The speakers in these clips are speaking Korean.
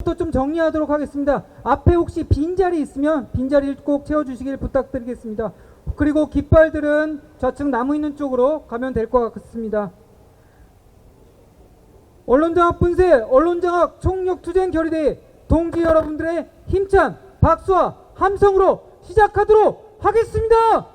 또 좀 정리하도록 하겠습니다. 앞에 혹시 빈자리 있으면 빈자리를 꼭 채워주시길 부탁드리겠습니다. 그리고 깃발들은 좌측 나무 있는 쪽으로 가면 될 것 같습니다. 언론장악 분쇄, 언론장악 총력투쟁 결의대회 동지 여러분들의 힘찬 박수와 함성으로 시작하도록 하겠습니다.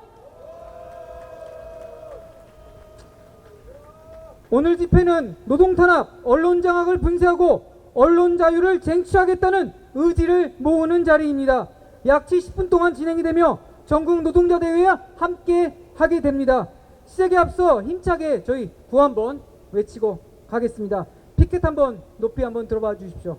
오늘 집회는 노동탄압, 언론장악을 분쇄하고 언론 자유를 쟁취하겠다는 의지를 모으는 자리입니다. 약 70분 동안 진행이 되며 전국 노동자 대회와 함께 하게 됩니다. 시작에 앞서 힘차게 저희 구호 한번 외치고 가겠습니다. 피켓 한번 높이 한번 들어봐 주십시오.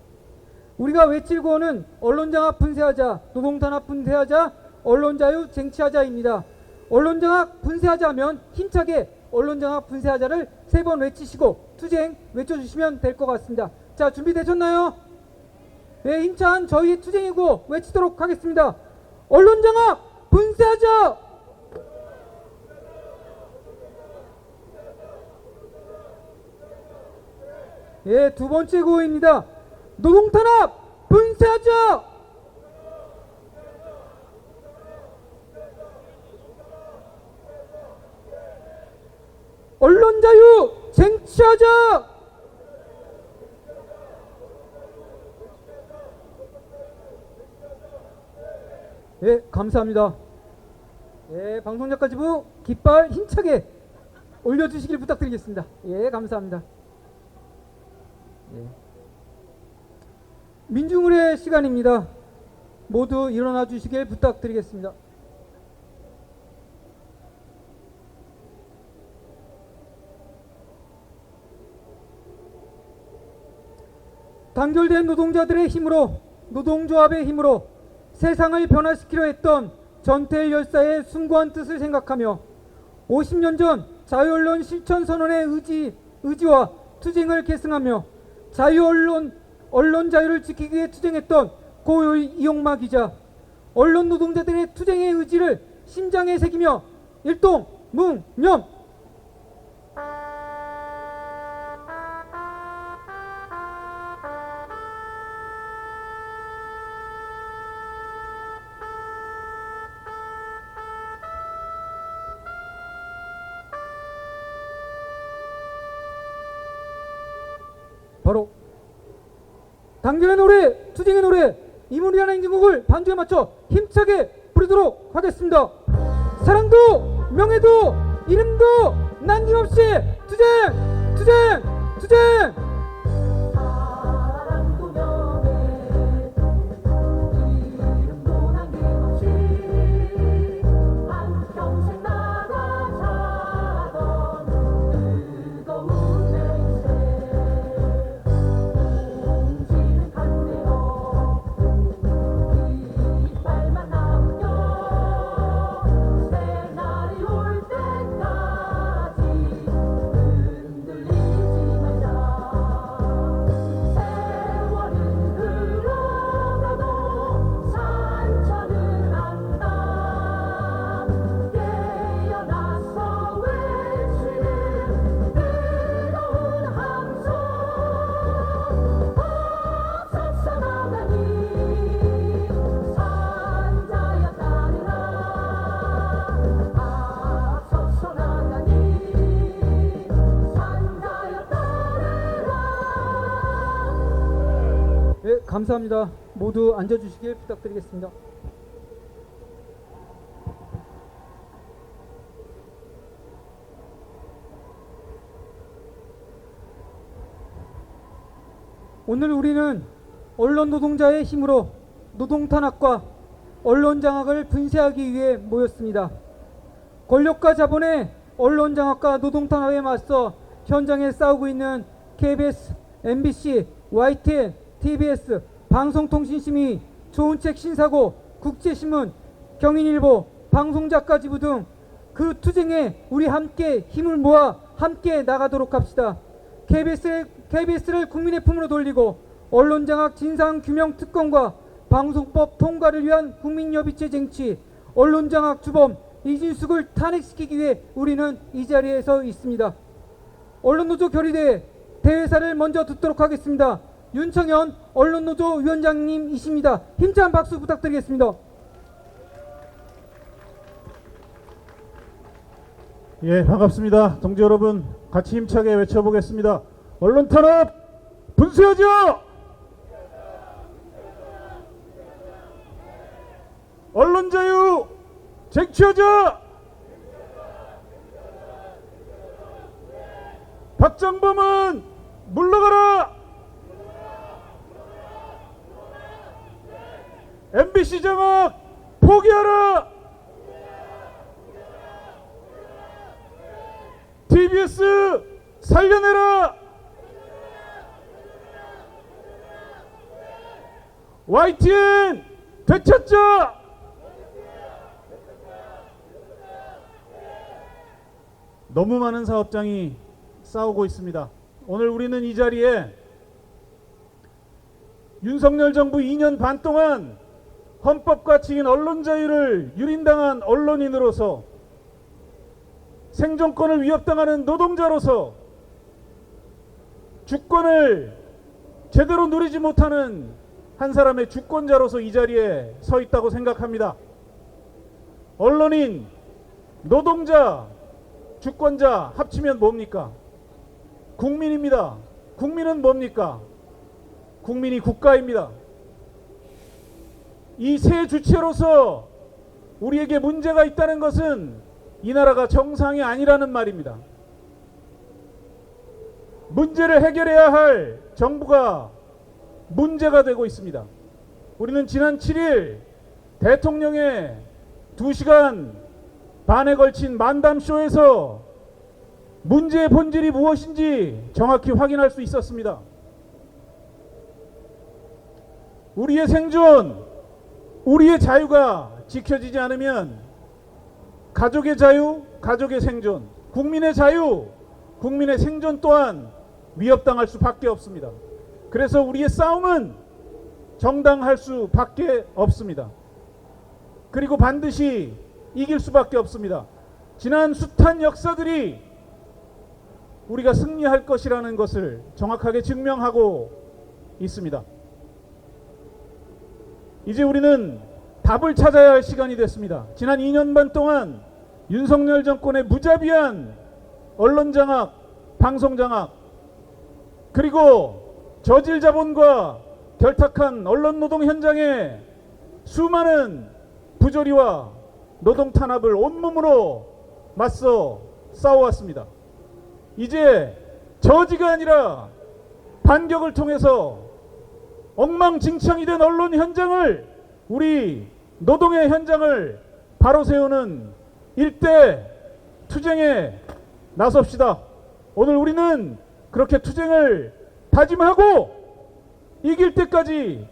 우리가 외칠 구호는 언론장악 분쇄하자, 노동탄압 분쇄하자, 언론자유 쟁취하자입니다. 언론장악 분쇄하자 하면 힘차게 언론장악 분쇄하자를 3번 외치시고 투쟁 외쳐주시면 될 것 같습니다. 자, 준비되셨나요? 네, 힘찬 저희의 투쟁이고 외치도록 하겠습니다. 언론장악 분쇄하자! 예, 두 번째 구호입니다. 노동탄압 분쇄하자! 언론자유 쟁취하자! 예, 감사합니다. 예, 방송작가지부 깃발 힘차게 올려주시길 부탁드리겠습니다. 예, 감사합니다. 예. 민중의례 시간입니다. 모두 일어나 주시길 부탁드리겠습니다. 단결된 노동자들의 힘으로, 노동조합의 힘으로 세상을 변화시키려 했던 전태일 열사의 숭고한 뜻을 생각하며 50년 전 자유언론 실천선언의 의지와 투쟁을 계승하며 언론 자유를 지키기 위해 투쟁했던 고 이용마 기자, 언론 노동자들의 투쟁의 의지를 심장에 새기며 일동뭉념! 바로 단결의 노래, 투쟁의 노래, 이문리한 행진곡을 반주에 맞춰 힘차게 부르도록 하겠습니다. 사랑도 명예도 이름도 남김없이 투쟁! 투쟁! 투쟁! 네, 감사합니다. 모두 앉아주시길 부탁드리겠습니다. 오늘 우리는 언론 노동자의 힘으로 노동탄압과 언론장악을 분쇄하기 위해 모였습니다. 권력과 자본의 언론장악과 노동탄압에 맞서 현장에 싸우고 있는 KBS, MBC, YTN, TBS, 방송통신심의, 좋은책 신사고, 국제신문, 경인일보, 방송작가지부 등 그 투쟁에 우리 함께 힘을 모아 함께 나가도록 합시다. KBS를 국민의 품으로 돌리고 언론장악 진상규명 특검과 방송법 통과를 위한 국민여비체 쟁취, 언론장악 주범 이진숙을 탄핵시키기 위해 우리는 이 자리에 서 있습니다. 언론노조 결의대회 대회사를 먼저 듣도록 하겠습니다. 윤청현 언론노조 위원장님이십니다. 힘찬 박수 부탁드리겠습니다. 예, 반갑습니다. 동지 여러분, 같이 힘차게 외쳐보겠습니다. 언론 탄압 분쇄하자! 언론 자유 쟁취하자! 박장범은 물러가라! MBC 장악 포기하라! TBS 살려내라! YTN 되찾자! 너무 많은 사업장이 싸우고 있습니다. 오늘 우리는 이 자리에 윤석열 정부 2년 반 동안 헌법과 지킨 언론 자유를 유린당한 언론인으로서, 생존권을 위협당하는 노동자로서, 주권을 제대로 누리지 못하는 한 사람의 주권자로서 이 자리에 서 있다고 생각합니다. 언론인, 노동자, 주권자 합치면 뭡니까? 국민입니다. 국민은 뭡니까? 국민이 국가입니다. 이 세 주체로서 우리에게 문제가 있다는 것은 이 나라가 정상이 아니라는 말입니다. 문제를 해결해야 할 정부가 문제가 되고 있습니다. 우리는 지난 7일 대통령의 2시간 반에 걸친 만담쇼에서 문제의 본질이 무엇인지 정확히 확인할 수 있었습니다. 우리의 생존, 우리의 자유가 지켜지지 않으면 가족의 자유, 가족의 생존, 국민의 자유, 국민의 생존 또한 위협당할 수밖에 없습니다. 그래서 우리의 싸움은 정당할 수밖에 없습니다. 그리고 반드시 이길 수밖에 없습니다. 지난 숱한 역사들이 우리가 승리할 것이라는 것을 정확하게 증명하고 있습니다. 이제 우리는 답을 찾아야 할 시간이 됐습니다. 지난 2년 반 동안 윤석열 정권의 무자비한 언론 장악, 방송 장악, 그리고 저질 자본과 결탁한 언론 노동 현장에 수많은 부조리와 노동 탄압을 온몸으로 맞서 싸워왔습니다. 이제 저지가 아니라 반격을 통해서 엉망진창이 된 언론 현장을, 우리 노동의 현장을 바로 세우는 일대 투쟁에 나섭시다. 오늘 우리는 그렇게 투쟁을 다짐하고 이길 때까지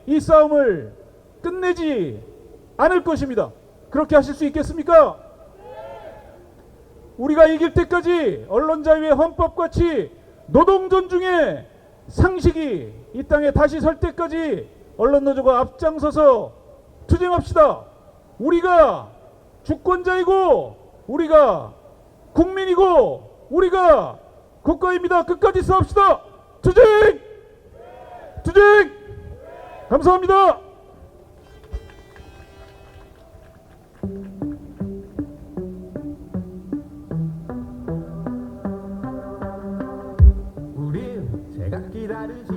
이 싸움을 끝내지 않을 것입니다. 그렇게 하실 수 있겠습니까? 우리가 이길 때까지 언론 자유의 헌법같이 노동 존중의 상식이 이 땅에 다시 설 때까지 언론노조가 앞장서서 투쟁합시다. 우리가 주권자이고, 우리가 국민이고, 우리가 국가입니다. 끝까지 싸웁시다. 투쟁! 투쟁! 감사합니다. 우린 제각기 다르지,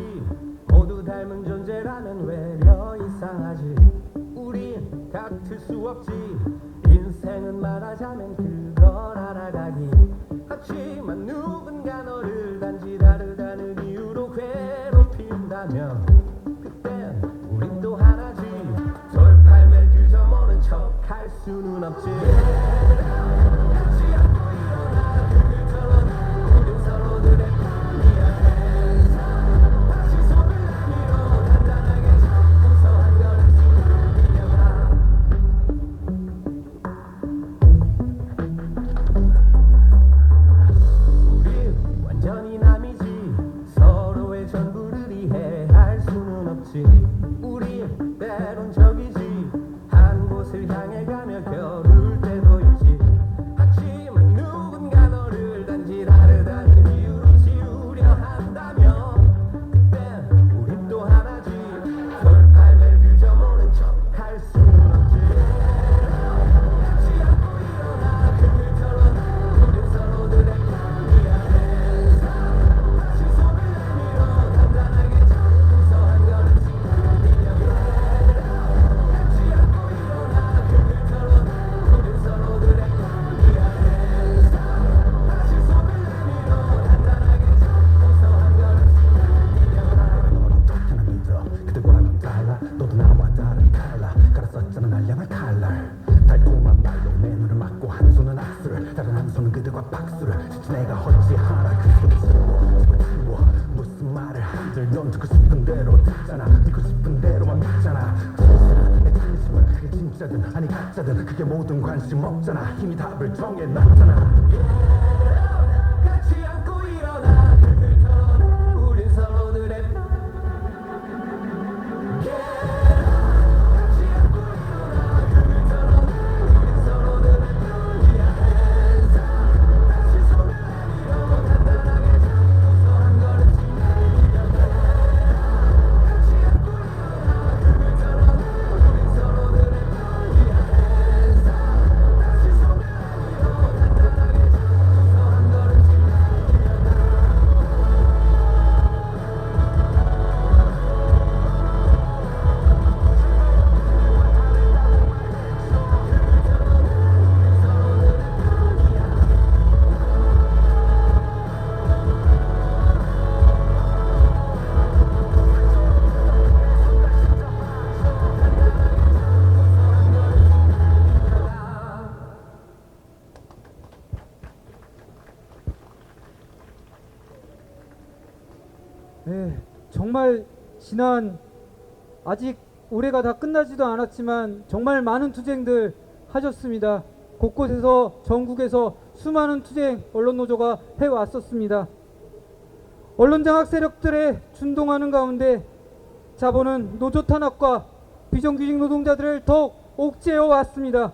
모두 닮은 존재라면 외려 이상하지. 우린 같을 수 없지, 인생은 말하자면 그걸 알아가기. 하지만 누군가 너를 단지 다르다는 이유로 괴롭힌다면 그땐 우린 또 하나지. 솔팔매 그저 모른 척 할 수는 없지. 같이 안고 일어나 그들처럼 우린 서로들의 편이야. 다시 손을 내밀어 간단하게 잡고서 한 걸음씩 이겨가. 우린 완전히 남이지, 서로의 전부를 이해할 수는 없지. 우린 때론 적이지, 한 곳을 향해 가며 겨룰 때도 대로 듣잖아. 듣고 싶은 대로만 믿잖아. 진실은 진심은 그게 진짜든 아니 가짜든 그게 모든 관심 없잖아. 힘이 답을 정해놨잖아. 같이 안고 일어나 우린 서로들의 네, 정말 지난 아직 올해가 다 끝나지도 않았지만 정말 많은 투쟁들 하셨습니다. 곳곳에서 전국에서 수많은 투쟁 언론노조가 해왔었습니다. 언론장악 세력들의 준동하는 가운데 자본은 노조 탄압과 비정규직 노동자들을 더욱 옥죄어 왔습니다.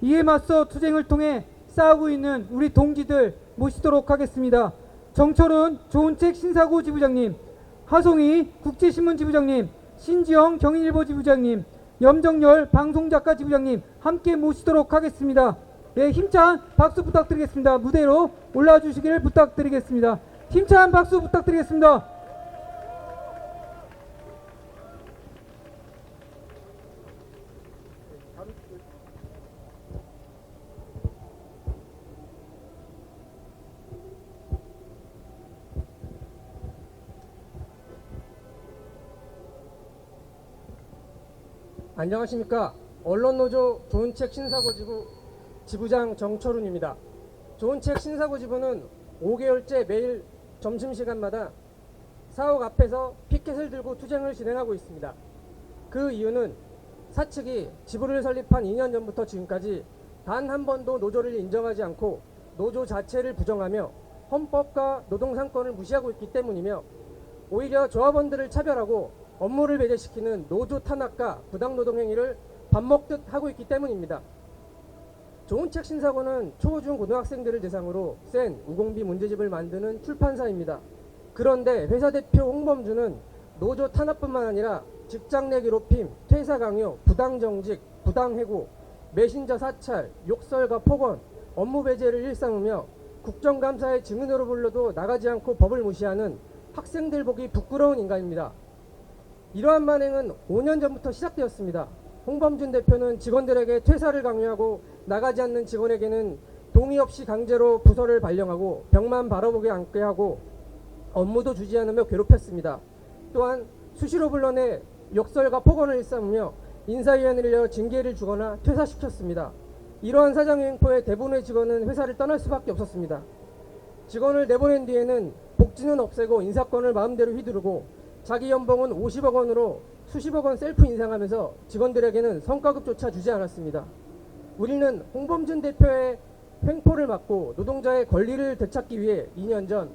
이에 맞서 투쟁을 통해 싸우고 있는 우리 동지들 모시도록 하겠습니다. 정철훈 좋은책 신사고 지부장님, 하송이 국제신문 지부장님, 신지영 경인일보 지부장님, 염정열 방송작가 지부장님 함께 모시도록 하겠습니다. 네, 힘찬 박수 부탁드리겠습니다. 무대로 올라와 주시기를 부탁드리겠습니다. 힘찬 박수 부탁드리겠습니다. 안녕하십니까. 언론노조 좋은책 신사고지부 지부장 정철훈입니다. 좋은책 신사고지부는 5개월째 매일 점심시간마다 사옥 앞에서 피켓을 들고 투쟁을 진행하고 있습니다. 그 이유는 사측이 지부를 설립한 2년 전부터 지금까지 단 한 번도 노조를 인정하지 않고 노조 자체를 부정하며 헌법과 노동상권을 무시하고 있기 때문이며, 오히려 조합원들을 차별하고 업무를 배제시키는 노조 탄압과 부당노동 행위를 밥 먹듯 하고 있기 때문입니다. 좋은책 신사고는 초, 중, 고등학생들을 대상으로 센 우공비 문제집을 만드는 출판사입니다. 그런데 회사 대표 홍범주는 노조 탄압뿐만 아니라 직장 내 괴롭힘, 퇴사 강요, 부당정직, 부당해고, 메신저 사찰, 욕설과 폭언, 업무 배제를 일삼으며 국정감사의 증인으로 불러도 나가지 않고 법을 무시하는 학생들 보기 부끄러운 인간입니다. 이러한 만행은 5년 전부터 시작되었습니다. 홍범준 대표는 직원들에게 퇴사를 강요하고 나가지 않는 직원에게는 동의 없이 강제로 부서를 발령하고 벽만 바라보게 앉게 하고 업무도 주지 않으며 괴롭혔습니다. 또한 수시로 불러내 욕설과 폭언을 일삼으며 인사위원회를 열어 징계를 주거나 퇴사시켰습니다. 이러한 사장의 횡포에 대부분의 직원은 회사를 떠날 수밖에 없었습니다. 직원을 내보낸 뒤에는 복지는 없애고 인사권을 마음대로 휘두르고 자기 연봉은 50억 원으로 수십억 원 셀프 인상하면서 직원들에게는 성과급조차 주지 않았습니다. 우리는 홍범준 대표의 횡포를 막고 노동자의 권리를 되찾기 위해 2년 전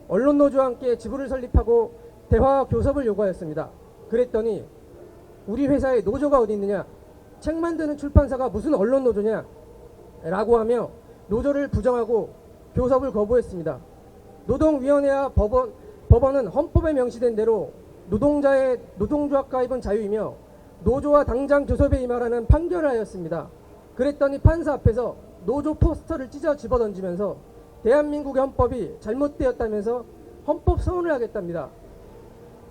언론노조와 함께 지부를 설립하고 대화와 교섭을 요구하였습니다. 그랬더니 우리 회사에 노조가 어디 있느냐, 책 만드는 출판사가 무슨 언론노조냐 라고 하며 노조를 부정하고 교섭을 거부했습니다. 노동위원회와 법원은 헌법에 명시된 대로 노동자의 노동조합 가입은 자유이며 노조와 당장 교섭에 임하라는 판결을 하였습니다. 그랬더니 판사 앞에서 노조 포스터를 찢어 집어던지면서 대한민국의 헌법이 잘못되었다면서 헌법 소원을 하겠답니다.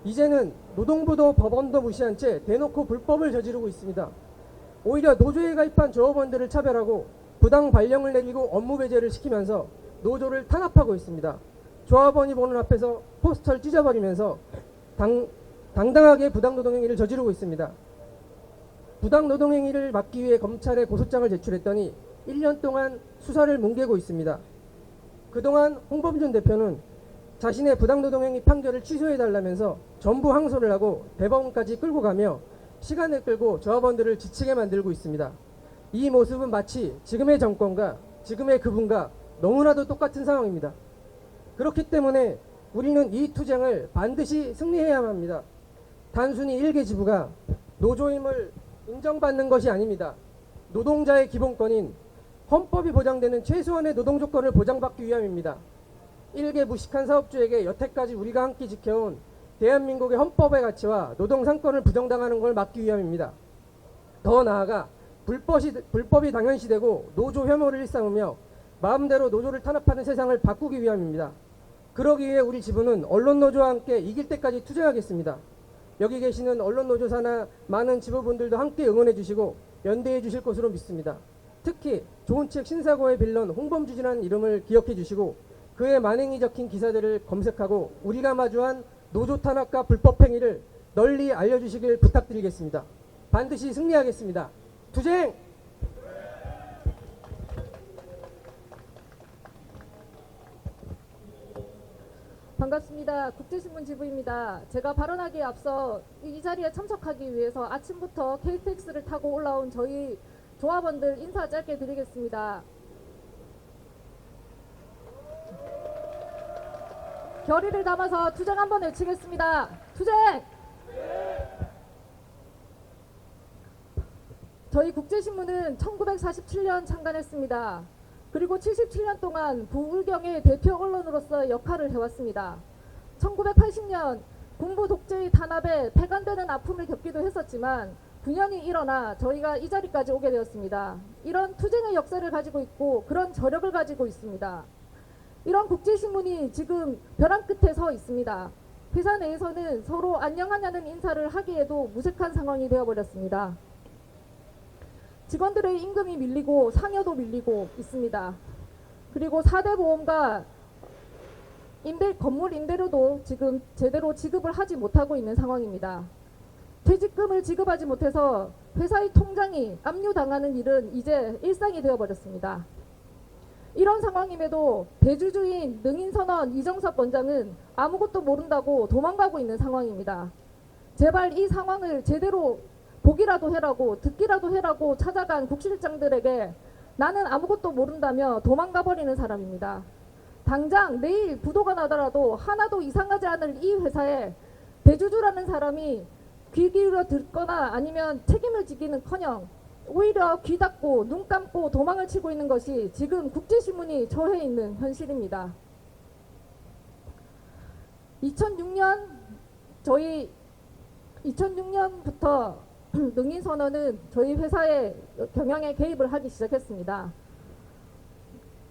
이제는 노동부도 법원도 무시한 채 대놓고 불법을 저지르고 있습니다. 오히려 노조에 가입한 조합원들을 차별하고 부당 발령을 내리고 업무 배제를 시키면서 노조를 탄압하고 있습니다. 조합원이 보는 앞에서 포스터를 찢어버리면서 당당하게 부당노동행위를 저지르고 있습니다. 부당노동행위를 막기 위해 검찰에 고소장을 제출했더니 1년 동안 수사를 뭉개고 있습니다. 그동안 홍범준 대표는 자신의 부당노동행위 판결을 취소해달라면서 전부 항소를 하고 대법원까지 끌고 가며 시간을 끌고 조합원들을 지치게 만들고 있습니다. 이 모습은 마치 지금의 정권과 지금의 그분과 너무나도 똑같은 상황입니다. 그렇기 때문에 우리는 이 투쟁을 반드시 승리해야만 합니다. 단순히 일개 지부가 노조임을 인정받는 것이 아닙니다. 노동자의 기본권인 헌법이 보장되는 최소한의 노동 조건을 보장받기 위함입니다. 일개 무식한 사업주에게 여태까지 우리가 함께 지켜온 대한민국의 헌법의 가치와 노동 상권을 부정당하는 걸 막기 위함입니다. 더 나아가 불법이 당연시되고 노조 혐오를 일삼으며 마음대로 노조를 탄압하는 세상을 바꾸기 위함입니다. 그러기 위해 우리 지부는 언론노조와 함께 이길 때까지 투쟁하겠습니다. 여기 계시는 언론노조사나 많은 지부분들도 함께 응원해 주시고 연대해 주실 것으로 믿습니다. 특히 좋은 책 신사고의 빌런 홍범주진이라는 이름을 기억해 주시고 그의 만행이 적힌 기사들을 검색하고 우리가 마주한 노조 탄압과 불법 행위를 널리 알려주시길 부탁드리겠습니다. 반드시 승리하겠습니다. 투쟁! 반갑습니다. 국제신문 지부입니다. 제가 발언하기에 앞서 이 자리에 참석하기 위해서 아침부터 KTX를 타고 올라온 저희 조합원들 인사 짧게 드리겠습니다. 결의를 담아서 투쟁 한번 외치겠습니다. 투쟁! 저희 국제신문은 1947년 창간했습니다. 그리고 77년 동안 부울경의 대표 언론으로서 역할을 해왔습니다. 1980년 군부 독재의 탄압에 폐간되는 아픔을 겪기도 했었지만 9년이 일어나 저희가 이 자리까지 오게 되었습니다. 이런 투쟁의 역사를 가지고 있고 그런 저력을 가지고 있습니다. 이런 국제신문이 지금 벼랑 끝에 서 있습니다. 회사 내에서는 서로 안녕하냐는 인사를 하기에도 무색한 상황이 되어버렸습니다. 직원들의 임금이 밀리고 상여도 밀리고 있습니다. 그리고 4대 보험과 건물 임대료도 지금 제대로 지급을 하지 못하고 있는 상황입니다. 퇴직금을 지급하지 못해서 회사의 통장이 압류당하는 일은 이제 일상이 되어버렸습니다. 이런 상황임에도 대주주인 능인선언 이정섭 원장은 아무것도 모른다고 도망가고 있는 상황입니다. 제발 이 상황을 제대로 보기라도 해라고 듣기라도 해라고 찾아간 국실장들에게 나는 아무것도 모른다며 도망가 버리는 사람입니다. 당장 내일 부도가 나더라도 하나도 이상하지 않을 이 회사에 대주주라는 사람이 귀 기울여 듣거나 아니면 책임을 지기는커녕 오히려 귀 닫고 눈 감고 도망을 치고 있는 것이 지금 국제신문이 처해 있는 현실입니다. 2006년부터 능인선언은 저희 회사의 경영에 개입을 하기 시작했습니다.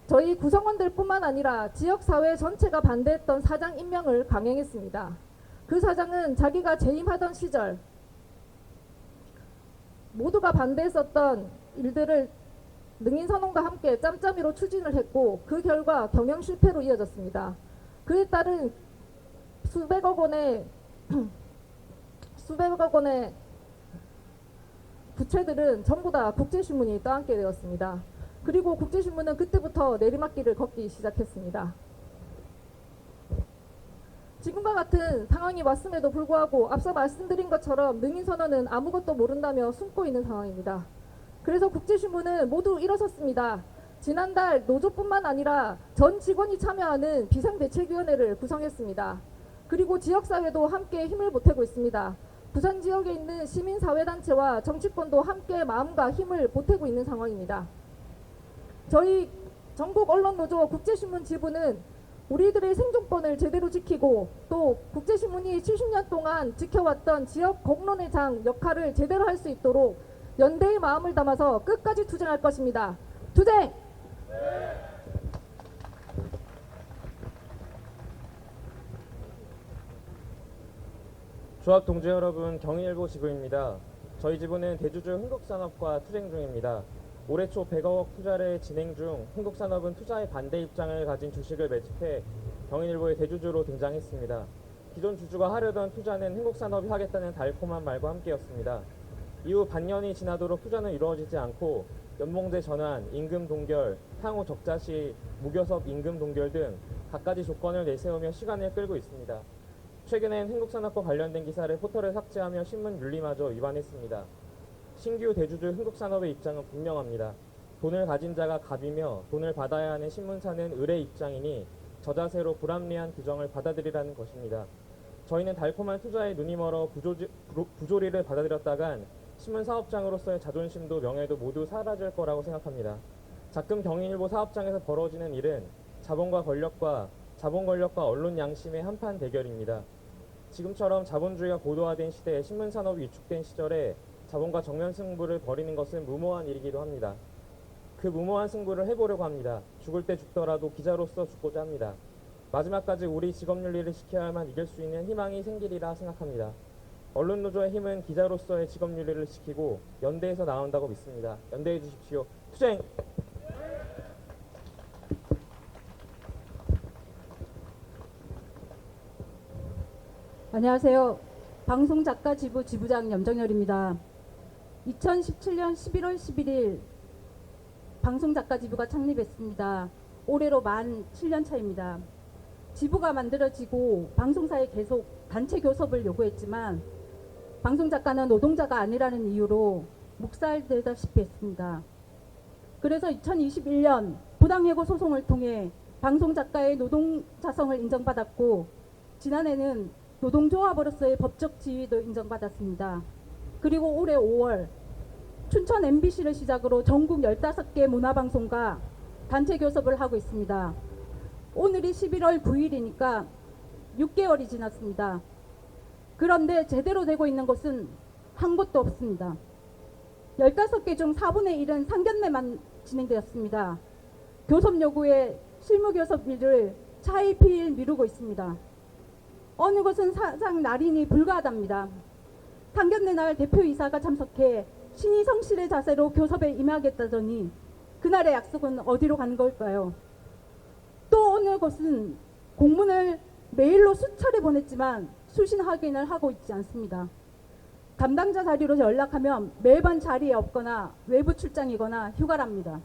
저희 구성원들 뿐만 아니라 지역사회 전체가 반대했던 사장 임명을 강행했습니다. 그 사장은 자기가 재임하던 시절 모두가 반대했었던 일들을 능인선언과 함께 짬짬이로 추진을 했고 그 결과 경영 실패로 이어졌습니다. 그에 따른 수백억 원의 부채들은 전부 다 국제신문이 떠안게 되었습니다. 그리고 국제신문은 그때부터 내리막길을 걷기 시작했습니다. 지금과 같은 상황이 왔음에도 불구하고 앞서 말씀드린 것처럼 능인선언은 아무것도 모른다며 숨고 있는 상황입니다. 그래서 국제신문은 모두 일어섰습니다. 지난달 노조뿐만 아니라 전 직원이 참여하는 비상대책위원회를 구성했습니다. 그리고 지역사회도 함께 힘을 보태고 있습니다. 부산 지역에 있는 시민사회단체와 정치권도 함께 마음과 힘을 보태고 있는 상황입니다. 저희 전국 언론노조 국제신문 지부는 우리들의 생존권을 제대로 지키고 또 국제신문이 70년 동안 지켜왔던 지역 공론의 장 역할을 제대로 할 수 있도록 연대의 마음을 담아서 끝까지 투쟁할 것입니다. 투쟁! 조합 동지 여러분, 경인일보 지부입니다. 저희 지부는 대주주 흥국산업과 투쟁 중입니다. 올해 초 100억 투자를 진행 중 흥국산업은 투자에 반대 입장을 가진 주식을 매집해 경인일보의 대주주로 등장했습니다. 기존 주주가 하려던 투자는 흥국산업이 하겠다는 달콤한 말과 함께였습니다. 이후 반년이 지나도록 투자는 이루어지지 않고 연봉제 전환, 임금 동결, 향후 적자 시 무교섭 임금 동결 등 갖가지 조건을 내세우며 시간을 끌고 있습니다. 최근엔 흥국산업과 관련된 기사를 포털에 삭제하며 신문 윤리마저 위반했습니다. 신규 대주주 흥국산업의 입장은 분명합니다. 돈을 가진 자가 갑이며 돈을 받아야 하는 신문사는 을의 입장이니 저자세로 불합리한 규정을 받아들이라는 것입니다. 저희는 달콤한 투자에 눈이 멀어 부조리를 받아들였다간 신문사업장으로서의 자존심도 명예도 모두 사라질 거라고 생각합니다. 작금 경인일보 사업장에서 벌어지는 일은 자본 권력과 언론 양심의 한판 대결입니다. 지금처럼 자본주의가 고도화된 시대에 신문산업이 위축된 시절에 자본과 정면 승부를 벌이는 것은 무모한 일이기도 합니다. 그 무모한 승부를 해보려고 합니다. 죽을 때 죽더라도 기자로서 죽고자 합니다. 마지막까지 우리 직업윤리를 지켜야만 이길 수 있는 희망이 생기리라 생각합니다. 언론노조의 힘은 기자로서의 직업윤리를 지키고 연대에서 나온다고 믿습니다. 연대해 주십시오. 투쟁! 안녕하세요. 방송작가 지부 지부장 염정열입니다. 2017년 11월 11일 방송작가 지부가 창립했습니다. 올해로 만 7년 차입니다. 지부가 만들어지고 방송사에 계속 단체 교섭을 요구했지만 방송작가는 노동자가 아니라는 이유로 묵살되다시피 했습니다. 그래서 2021년 부당해고 소송을 통해 방송작가의 노동자성을 인정받았고 지난해는 노동조합으로서의 법적 지위도 인정받았습니다. 그리고 올해 5월 춘천 MBC를 시작으로 전국 15개 문화방송과 단체 교섭을 하고 있습니다. 오늘이 11월 9일이니까 6개월이 지났습니다. 그런데 제대로 되고 있는 곳은 한 곳도 없습니다. 15개 중 4분의 1은 상견례만 진행되었습니다. 교섭 요구에 실무 교섭 일을 차일피일 미루고 있습니다. 어느 곳은 사상 날인이 불가하답니다. 상견례 날 대표이사가 참석해 신이 성실의 자세로 교섭에 임하겠다더니 그날의 약속은 어디로 간 걸까요? 또 어느 곳은 공문을 메일로 수차례 보냈지만 수신 확인을 하고 있지 않습니다. 담당자 자리로 연락하면 매번 자리에 없거나 외부 출장이거나 휴가랍니다.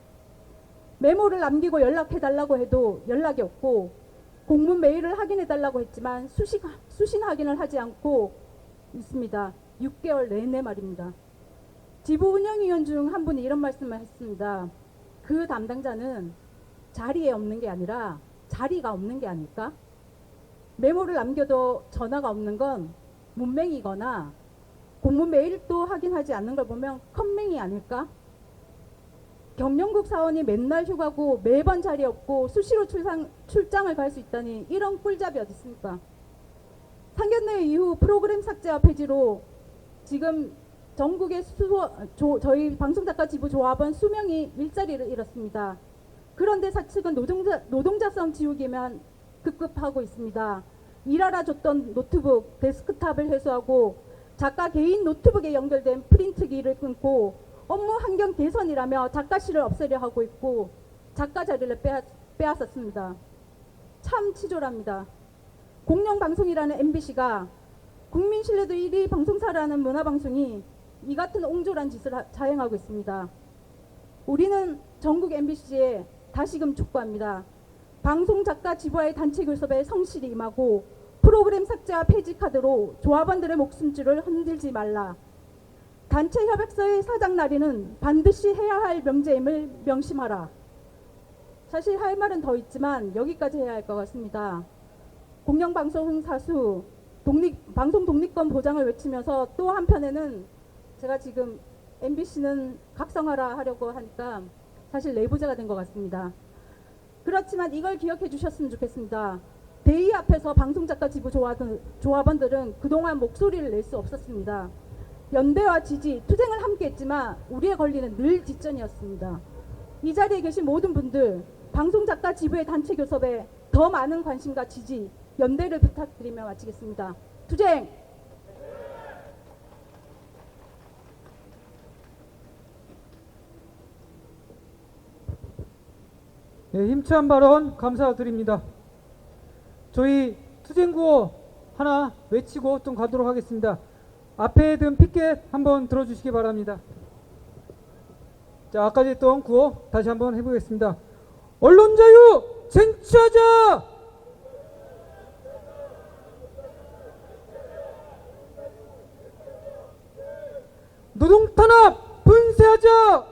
메모를 남기고 연락해달라고 해도 연락이 없고 공문 메일을 확인해달라고 했지만 수신 확인을 하지 않고 있습니다. 6개월 내내 말입니다. 지부 운영위원 중 한 분이 이런 말씀을 했습니다. 그 담당자는 자리에 없는 게 아니라 자리가 없는 게 아닐까? 메모를 남겨도 전화가 없는 건 문맹이거나 공문 메일도 확인하지 않는 걸 보면 컴맹이 아닐까? 경영국 사원이 맨날 휴가고 매번 자리 없고 수시로 출장을 갈 수 있다니 이런 꿀잡이 어디 있습니까? 상견례 이후 프로그램 삭제와 폐지로 지금 전국의 저희 방송작가 지부 조합원 수명이 일자리를 잃었습니다. 그런데 사측은 노동자 싸움 지우기만 급급하고 있습니다. 일하라 줬던 노트북, 데스크탑을 회수하고 작가 개인 노트북에 연결된 프린트기를 끊고 업무 환경 개선이라며 작가실을 없애려 하고 있고 작가 자리를 빼앗았습니다. 참 치졸합니다. 공영방송이라는 MBC가 국민 신뢰도 1위 방송사라는 문화방송이 이 같은 옹졸한 짓을 자행하고 있습니다. 우리는 전국 MBC에 다시금 촉구합니다. 방송작가 지부와의 단체 교섭에 성실히 임하고 프로그램 삭제와 폐지 카드로 조합원들의 목숨줄을 흔들지 말라. 단체 협약서의 사장 날인은 반드시 해야 할 명제임을 명심하라. 사실 할 말은 더 있지만 여기까지 해야 할 것 같습니다. 공영방송 사수, 방송 독립권 보장을 외치면서 또 한편에는 제가 지금 MBC는 각성하라 하려고 하니까 사실 내부자가 된 것 같습니다. 그렇지만 이걸 기억해 주셨으면 좋겠습니다. 대의 앞에서 방송작가 지부 조합원들은 그동안 목소리를 낼 수 없었습니다. 연대와 지지, 투쟁을 함께 했지만 우리의 권리는 늘 뒷전이었습니다. 이 자리에 계신 모든 분들, 방송작가 지부의 단체 교섭에 더 많은 관심과 지지, 연대를 부탁드리며 마치겠습니다. 투쟁! 네, 힘찬 발언 감사드립니다. 저희 투쟁구호 하나 외치고 좀 가도록 하겠습니다. 앞에 든 피켓 한번 들어주시기 바랍니다. 자, 아까 했던 구호 다시 한번 해보겠습니다. 언론 자유 쟁취하자! 노동 탄압 분쇄하자!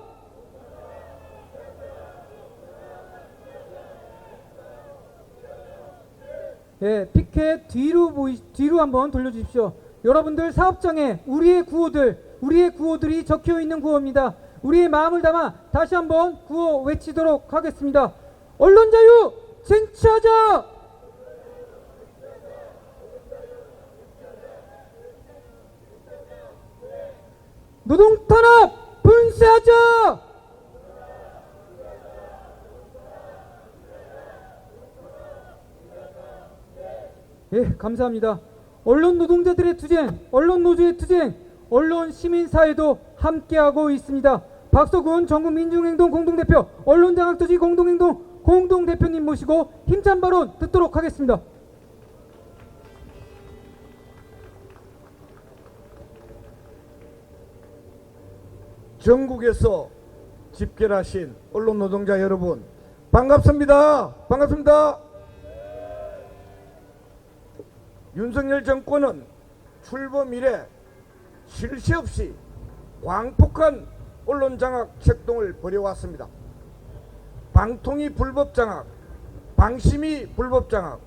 예, 피켓 뒤로 한번 돌려주십시오. 여러분들 사업장에 우리의 구호들이 적혀 있는 구호입니다. 우리의 마음을 담아 다시 한번 구호 외치도록 하겠습니다. 언론 자유 쟁취하자! 노동 탄압 분쇄하자! 예, 감사합니다. 언론 노동자들의 투쟁, 언론 노조의 투쟁, 언론 시민사회도 함께하고 있습니다. 박서군 전국민중행동 공동대표, 언론장악조직 공동행동 공동대표님 모시고 힘찬 발언 듣도록 하겠습니다. 전국에서 집결 하신 언론 노동자 여러분, 반갑습니다. 반갑습니다. 윤석열 정권은 출범 이래 쉴 새 없이 광폭한 언론 장악 책동을 벌여왔습니다. 방통위 불법 장악, 방심위 불법 장악,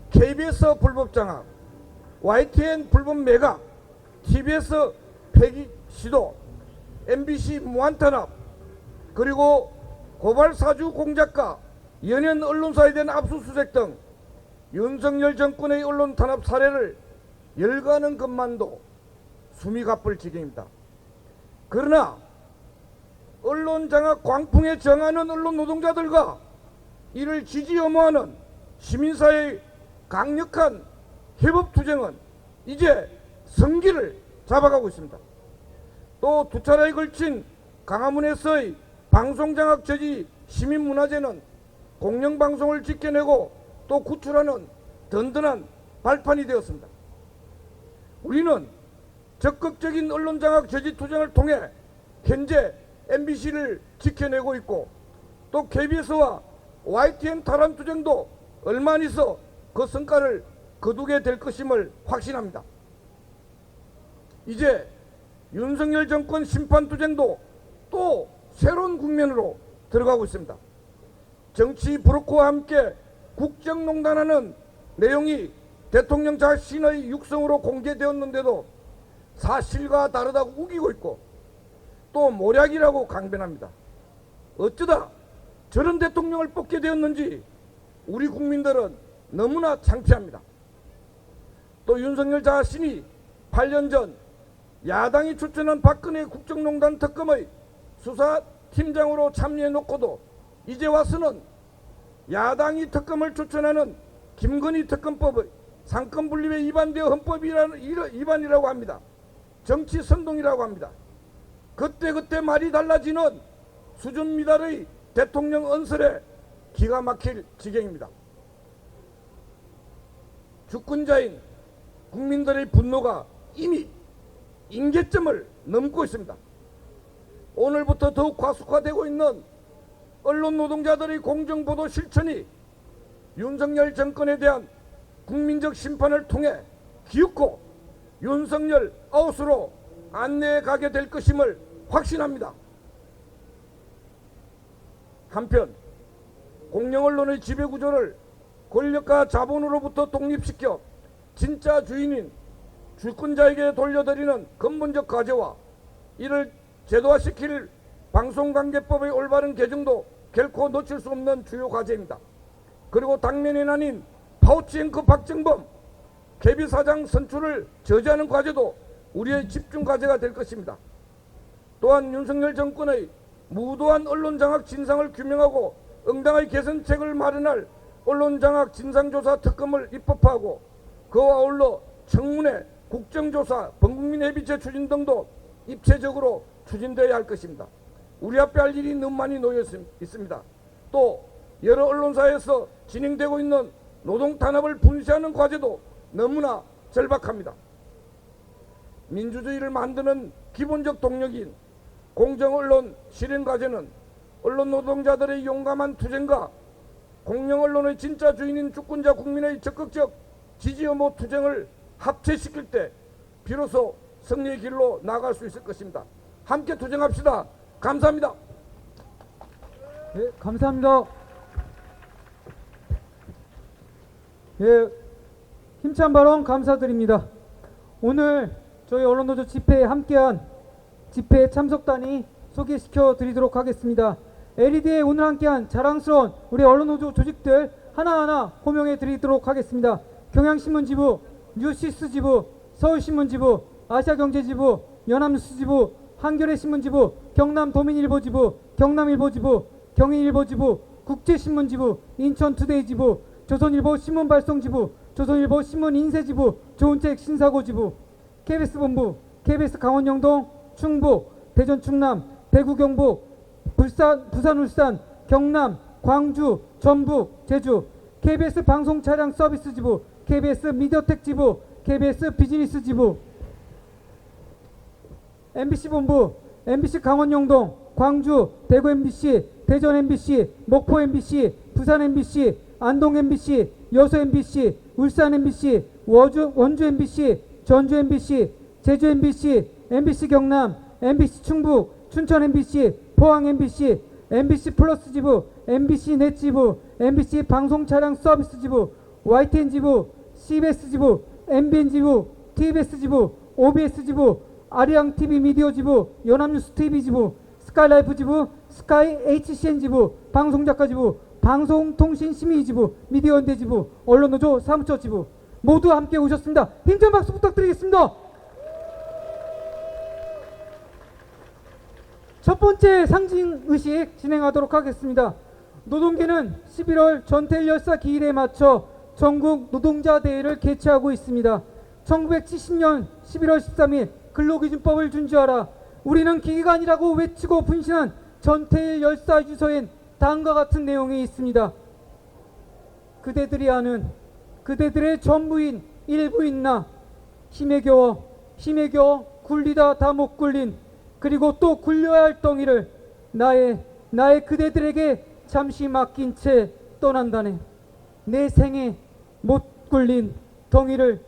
KBS 불법 장악, YTN 불법 매각, TBS 폐기 시도, MBC 무한 탄압, 그리고 고발 사주 공작과 연연 언론사에 대한 압수수색 등 윤석열 정권의 언론 탄압 사례를 열거하는 것만도 숨이 가쁠 지경입니다. 그러나 언론 장악 광풍에 저항하는 언론 노동자들과 이를 지지 혐오하는 시민사회의 강력한 협업 투쟁은 이제 성기를 잡아가고 있습니다. 또 두 차례에 걸친 광화문에서의 방송장악 저지 시민문화제는 공영방송을 지켜내고 또 구출하는 든든한 발판이 되었습니다. 우리는 적극적인 언론장악 저지 투쟁을 통해 현재 MBC를 지켜내고 있고 또 KBS와 YTN 탈환 투쟁도 얼마 안 있어 그 성과를 거두게 될 것임을 확신합니다. 이제 윤석열 정권 심판 투쟁도 또 새로운 국면으로 들어가고 있습니다. 정치 브로커와 함께 국정농단하는 내용이 대통령 자신의 육성으로 공개되었는데도 사실과 다르다고 우기고 있고 또 모략이라고 강변합니다. 어쩌다 저런 대통령을 뽑게 되었는지 우리 국민들은 너무나 창피합니다. 또 윤석열 자신이 8년 전 야당이 추천한 박근혜 국정농단 특검의 수사팀장으로 참여해놓고도 이제 와서는 야당이 특검을 추천하는 김건희 특검법의 상권분립에 위반되어 위반이라고 합니다. 정치 선동이라고 합니다. 그때 말이 달라지는 수준 미달의 대통령 언설에 기가 막힐 지경입니다. 주권자인 국민들의 분노가 이미 임계점을 넘고 있습니다. 오늘부터 더욱 과속화되고 있는 언론 노동자들의 공정보도 실천이 윤석열 정권에 대한 국민적 심판을 통해 기웃고 윤석열 아웃으로 안내해 가게 될 것임을 확신합니다. 한편 공영언론의 지배구조를 권력과 자본으로부터 독립시켜 진짜 주인인 주권자에게 돌려드리는 근본적 과제와 이를 제도화시킬 방송관계법의 올바른 개정도 결코 놓칠 수 없는 주요 과제입니다. 그리고 당면이 아닌 파우치앵커 박정범 KB사장 선출을 저지하는 과제도 우리의 집중 과제가 될 것입니다. 또한 윤석열 정권의 무도한 언론장악 진상을 규명하고 응당의 개선책을 마련할 언론장악 진상조사 특검을 입법하고 그와 아울러 청문회, 국정조사, 범국민회비체 추진 등도 입체적으로 추진되어야 할 것입니다. 우리 앞에 할 일이 너무 많이 놓여 있습니다. 또 여러 언론사에서 진행되고 있는 노동탄압을 분쇄하는 과제도 너무나 절박합니다. 민주주의를 만드는 기본적 동력인 공정언론 실현 과제는 언론 노동자들의 용감한 투쟁과 공영언론의 진짜 주인인 주권자 국민의 적극적 지지 혐오 투쟁을 합체시킬 때 비로소 승리의 길로 나아갈 수 있을 것입니다. 함께 투쟁합시다. 감사합니다. 예, 감사합니다. 예, 힘찬 발언 감사드립니다. 오늘 저희 언론노조 집회에 함께한 집회 참석단이 소개시켜 드리도록 하겠습니다. LED에 오늘 함께한 자랑스러운 우리 언론노조 조직들 하나하나 호명해 드리도록 하겠습니다. 경향신문지부, 뉴시스지부, 서울신문지부, 아시아경제지부, 연합뉴스지부, 한겨레신문지부, 경남도민일보지부, 경남일보지부, 경인일보지부, 국제신문지부, 인천투데이지부, 조선일보 신문발송지부, 조선일보 신문인쇄지부, 좋은책 신사고지부, KBS본부, KBS 강원영동, 충북, 대전 충남, 대구 경북, 부산 울산, 경남, 광주, 전북, 제주, KBS 방송차량 서비스지부, KBS 미디어텍지부, KBS 비즈니스지부, MBC 본부, MBC 강원영동, 광주, 대구 MBC, 대전 MBC, 목포 MBC, 부산 MBC, 안동 MBC, 여수 MBC, 울산 MBC, 원주 MBC, 전주 MBC, 제주 MBC, MBC 경남, MBC 충북, 춘천 MBC, 포항 MBC, MBC 플러스 지부, MBC 넷 지부, MBC 방송 차량 서비스 지부, YTN 지부, CBS 지부, MBN 지부, TBS 지부, OBS 지부, 아리랑 TV 미디어 지부, 연합뉴스 TV 지부, 스카이라이프 지부, 스카이 HCN 지부, 방송작가 지부, 방송통신심의 지부, 미디어연대 지부, 언론노조 사무처 지부 모두 함께 오셨습니다. 힘찬 박수 부탁드리겠습니다. 첫 번째 상징의식 진행하도록 하겠습니다. 노동계는 11월 전태일 열사 기일에 맞춰 전국 노동자 대회를 개최하고 있습니다. 1970년 11월 13일 근로기준법을 준수하라. 우리는 기계가 아니라고 외치고 분신한 전태일 열사 유서엔 다음과 같은 내용이 있습니다. 그대들이 아는 그대들의 전부인 일부인 나 힘에 겨워 굴리다 다 못 굴린 그리고 또 굴려야 할 덩이를 나의 그대들에게 잠시 맡긴 채 떠난다네. 내 생에 못 굴린 덩이를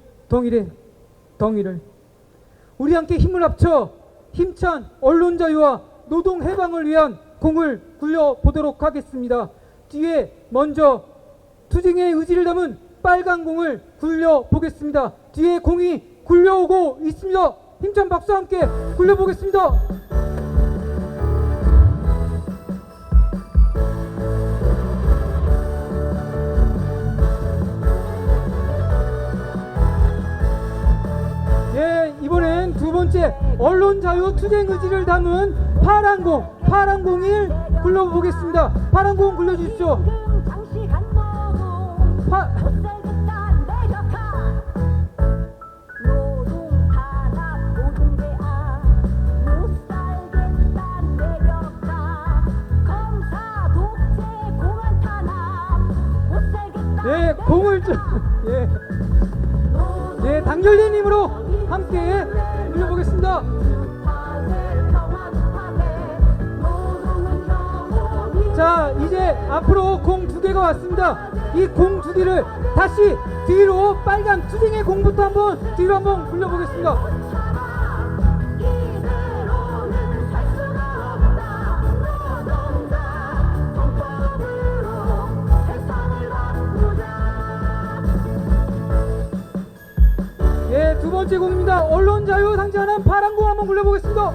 우리 함께 힘을 합쳐 힘찬 언론 자유와 노동 해방을 위한 공을 굴려보도록 하겠습니다. 뒤에 먼저 투쟁의 의지를 담은 빨간 공을 굴려보겠습니다. 뒤에 공이 굴려오고 있습니다. 힘찬 박수와 함께 굴려보겠습니다. 예, 이번엔 두 번째 언론 자유 투쟁 의지를 담은 파란 공을 굴려보겠습니다. 파란 공 굴려주십시오. 예, 공을 좀 예, 당열린 힘으로 함께 굴려보겠습니다. 자, 이제 앞으로 공 두 개가 왔습니다. 이 공 두 개를 다시 뒤로 빨간 투쟁의 공부터 뒤로 한번 굴려보겠습니다. 예, 두 번째 공입니다. 언론 자유 상징하는 파란 공 한번 굴려보겠습니다.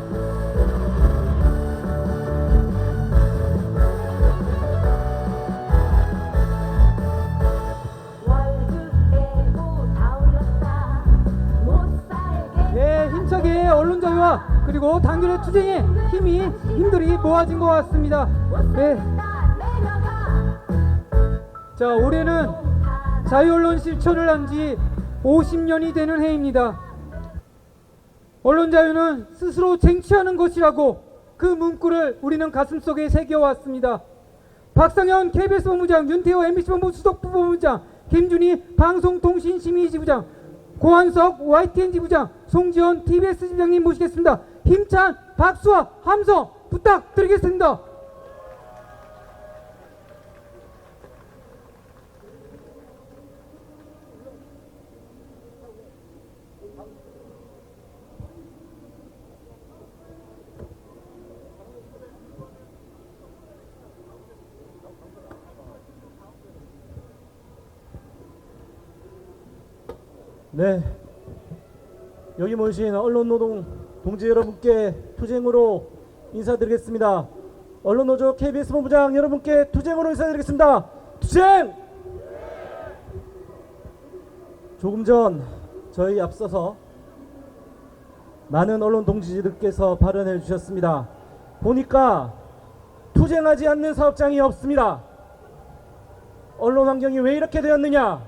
예, 힘차게 언론 자유와 그리고 단결의 투쟁에 힘들이 모아진 것 같습니다. 네. 자, 올해는 자유언론 실천을 한 지 50년이 되는 해입니다. 언론 자유는 스스로 쟁취하는 것이라고 그 문구를 우리는 가슴속에 새겨왔습니다. 박상현 KBS 본부장, 윤태호 MBC 본부 수석부본부장, 김준희 방송통신심의지부장, 고한석 YTN 지부장, 송지원 TBS 지부장님 모시겠습니다. 힘찬 박수와 함성 부탁드리겠습니다. 네, 여기 모이신 언론노동 동지 여러분께 투쟁으로 인사드리겠습니다. 언론노조 KBS 본부장 여러분께 투쟁으로 인사드리겠습니다. 투쟁! 조금 전 저희 앞서서 많은 언론 동지들께서 발언해 주셨습니다. 보니까 투쟁하지 않는 사업장이 없습니다. 언론 환경이 왜 이렇게 되었느냐?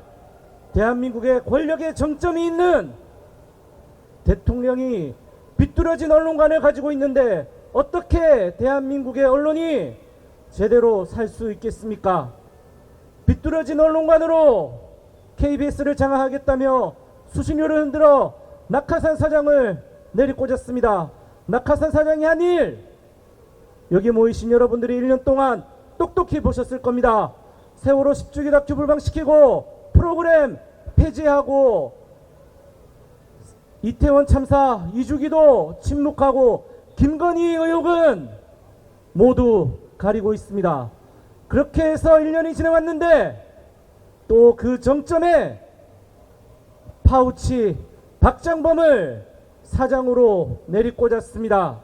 대한민국의 권력의 정점이 있는 대통령이 비뚤어진 언론관을 가지고 있는데 어떻게 대한민국의 언론이 제대로 살 수 있겠습니까? 비뚤어진 언론관으로 KBS를 장악하겠다며 수신료를 흔들어 낙하산 사장을 내리꽂았습니다. 낙하산 사장이 한 일, 여기 모이신 여러분들이 1년 동안 똑똑히 보셨을 겁니다. 세월호 10주기 다큐 불방시키고 프로그램 폐지하고 이태원 참사 2주기도 침묵하고 김건희 의혹은 모두 가리고 있습니다. 그렇게 해서 1년이 지나왔는데 또 그 정점에 파우치 박장범을 사장으로 내리꽂았습니다.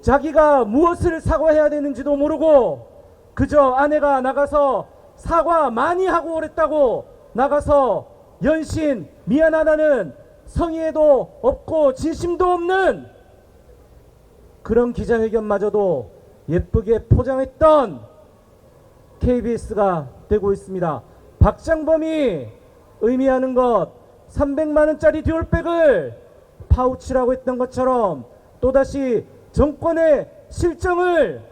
자기가 무엇을 사과해야 되는지도 모르고 그저 아내가 나가서 사과 많이 하고 그랬다고 나가서 연신 미안하다는 성의도 없고 진심도 없는 그런 기자회견마저도 예쁘게 포장했던 KBS가 되고 있습니다. 박장범이 의미하는 것 300만원짜리 듀얼백을 파우치라고 했던 것처럼 또다시 정권의 실정을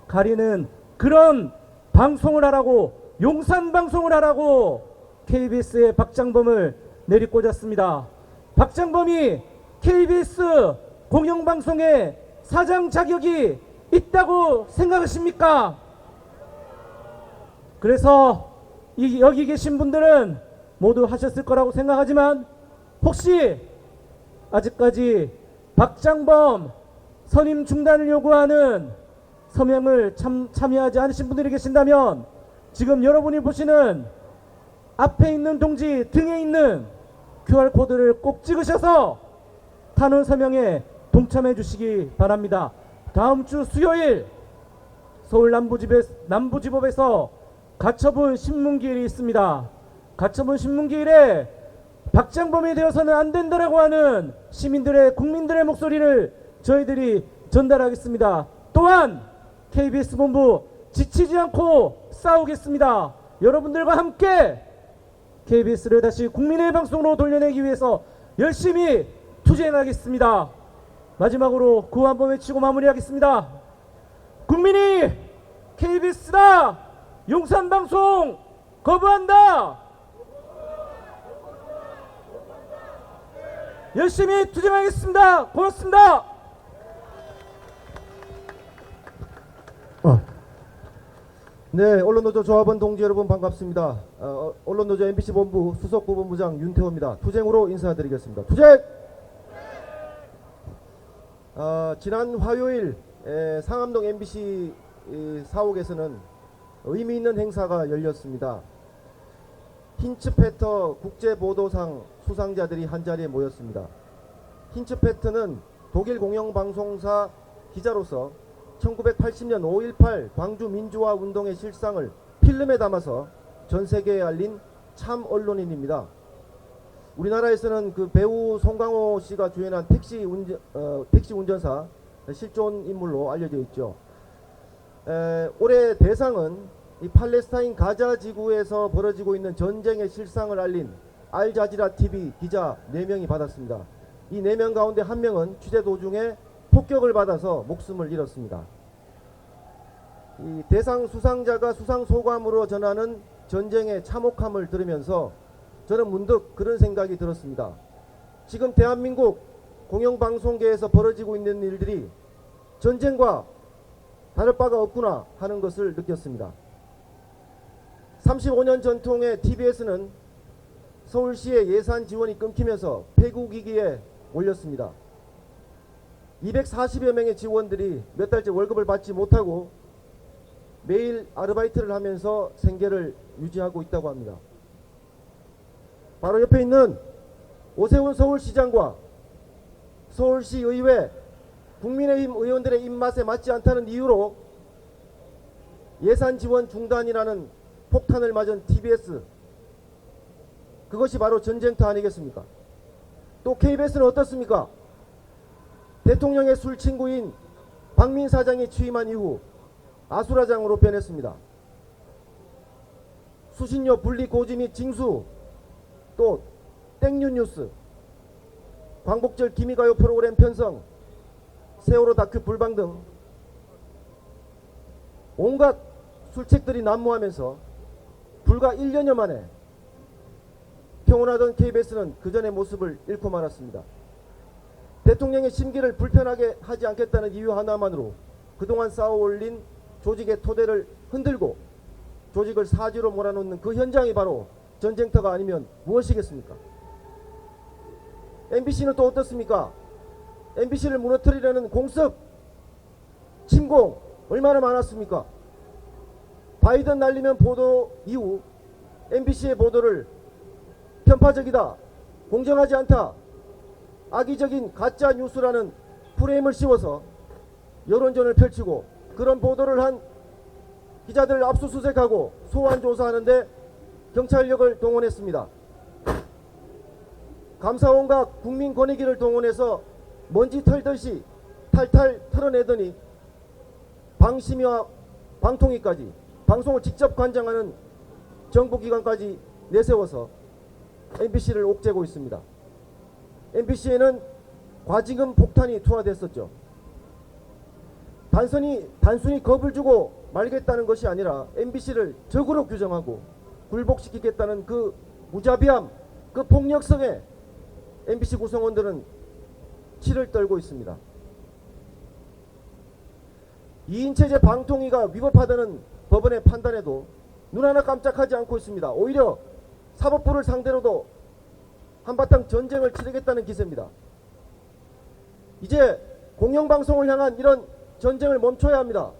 가리는 그런 방송을 하라고, 용산 방송을 하라고 KBS의 박장범을 내리꽂았습니다. 박장범이 KBS 공영방송의 사장 자격이 있다고 생각하십니까? 그래서 여기 계신 분들은 모두 하셨을 거라고 생각하지만 혹시 아직까지 박장범 선임 중단을 요구하는 서명을 참여하지 않으신 분들이 계신다면 지금 여러분이 보시는 앞에 있는 동지 등에 있는 QR코드를 꼭 찍으셔서 탄원 서명에 동참해 주시기 바랍니다. 다음 주 수요일 서울 남부지법에서 가처분 신문기일이 있습니다. 가처분 신문기일에 박장범이 되어서는 안 된다라고 하는 시민들의, 국민들의 목소리를 저희들이 전달하겠습니다. 또한 KBS 본부 지치지 않고 싸우겠습니다. 여러분들과 함께 KBS를 다시 국민의 방송으로 돌려내기 위해서 열심히 투쟁하겠습니다. 마지막으로 구호 한번 외치고 마무리하겠습니다. 국민이 KBS다! 용산방송 거부한다! 열심히 투쟁하겠습니다. 고맙습니다. 네, 언론노조 조합원 동지 여러분 반갑습니다. 언론노조 MBC 본부 수석부본부장 윤태호입니다. 투쟁으로 인사드리겠습니다. 투쟁! 지난 화요일 상암동 MBC 사옥에서는 의미 있는 행사가 열렸습니다. 힌츠페터 국제보도상 수상자들이 한자리에 모였습니다. 힌츠페터는 독일 공영방송사 기자로서 1980년 5.18 광주 민주화 운동의 실상을 필름에 담아서 전 세계에 알린 참 언론인입니다. 우리나라에서는 그 배우 송강호 씨가 주연한 택시 운전사 실존 인물로 알려져 있죠. 올해 대상은 이 팔레스타인 가자 지구에서 벌어지고 있는 전쟁의 실상을 알린 알자지라 TV 기자 4명이 받았습니다. 이 4명 가운데 1명은 취재 도중에 폭격을 받아서 목숨을 잃었습니다. 이 대상 수상자가 수상 소감으로 전하는 전쟁의 참혹함을 들으면서 저는 문득 그런 생각이 들었습니다. 지금 대한민국 공영방송계에서 벌어지고 있는 일들이 전쟁과 다를 바가 없구나 하는 것을 느꼈습니다. 35년 전통의 TBS는 서울시의 예산 지원이 끊기면서 폐국위기에 몰렸습니다. 240여 명의 직원들이 몇 달째 월급을 받지 못하고 매일 아르바이트를 하면서 생계를 유지하고 있다고 합니다. 바로 옆에 있는 오세훈 서울시장과 서울시 의회 국민의힘 의원들의 입맛에 맞지 않다는 이유로 예산 지원 중단이라는 폭탄을 맞은 TBS, 그것이 바로 전쟁터 아니겠습니까? 또 KBS는 어떻습니까? 대통령의 술친구인 박민 사장이 취임한 이후 아수라장으로 변했습니다. 수신료 분리 고지 및 징수, 또 땡뉴 뉴스, 광복절 기미가요 프로그램 편성, 세월호 다큐 불방 등 온갖 술책들이 난무하면서 불과 1년여 만에 평온하던 KBS는 그전의 모습을 잃고 말았습니다. 대통령의 심기를 불편하게 하지 않겠다는 이유 하나만으로 그동안 쌓아올린 조직의 토대를 흔들고 조직을 사지로 몰아놓는 그 현장이 바로 전쟁터가 아니면 무엇이겠습니까? MBC는 또 어떻습니까? MBC를 무너뜨리려는 공습, 침공 얼마나 많았습니까? 바이든 날리면 보도 이후 MBC의 보도를 편파적이다, 공정하지 않다, 악의적인 가짜 뉴스라는 프레임을 씌워서 여론전을 펼치고 그런 보도를 한 기자들을 압수수색하고 소환 조사하는데 경찰력을 동원했습니다. 감사원과 국민권익위를 동원해서 먼지 털듯이 탈탈 털어내더니 방심위와 방통위까지 방송을 직접 관장하는 정보기관까지 내세워서 MBC를 옥죄고 있습니다. MBC에는 과징금 폭탄이 투하됐었죠. 단순히 겁을 주고 말겠다는 것이 아니라 MBC를 적으로 규정하고 굴복시키겠다는 그 무자비함, 그 폭력성에 MBC 구성원들은 치를 떨고 있습니다. 2인체제 방통위가 위법하다는 법원의 판단에도 눈 하나 깜짝하지 않고 있습니다. 오히려 사법부를 상대로도 한바탕 전쟁을 치르겠다는 기세입니다. 이제 공영방송을 향한 이런 전쟁을 멈춰야 합니다.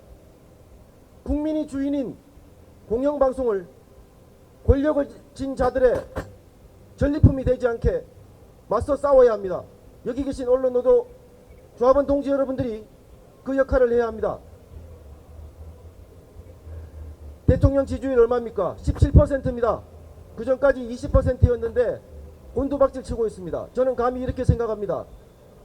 국민이 주인인 공영방송을 권력을 진 자들의 전리품이 되지 않게 맞서 싸워야 합니다. 여기 계신 언론 노조 조합원 동지 여러분들이 그 역할을 해야 합니다. 대통령 지지율 얼마입니까? 17%입니다. 그 전까지 20%였는데 곤두박질 치고 있습니다. 저는 감히 이렇게 생각합니다.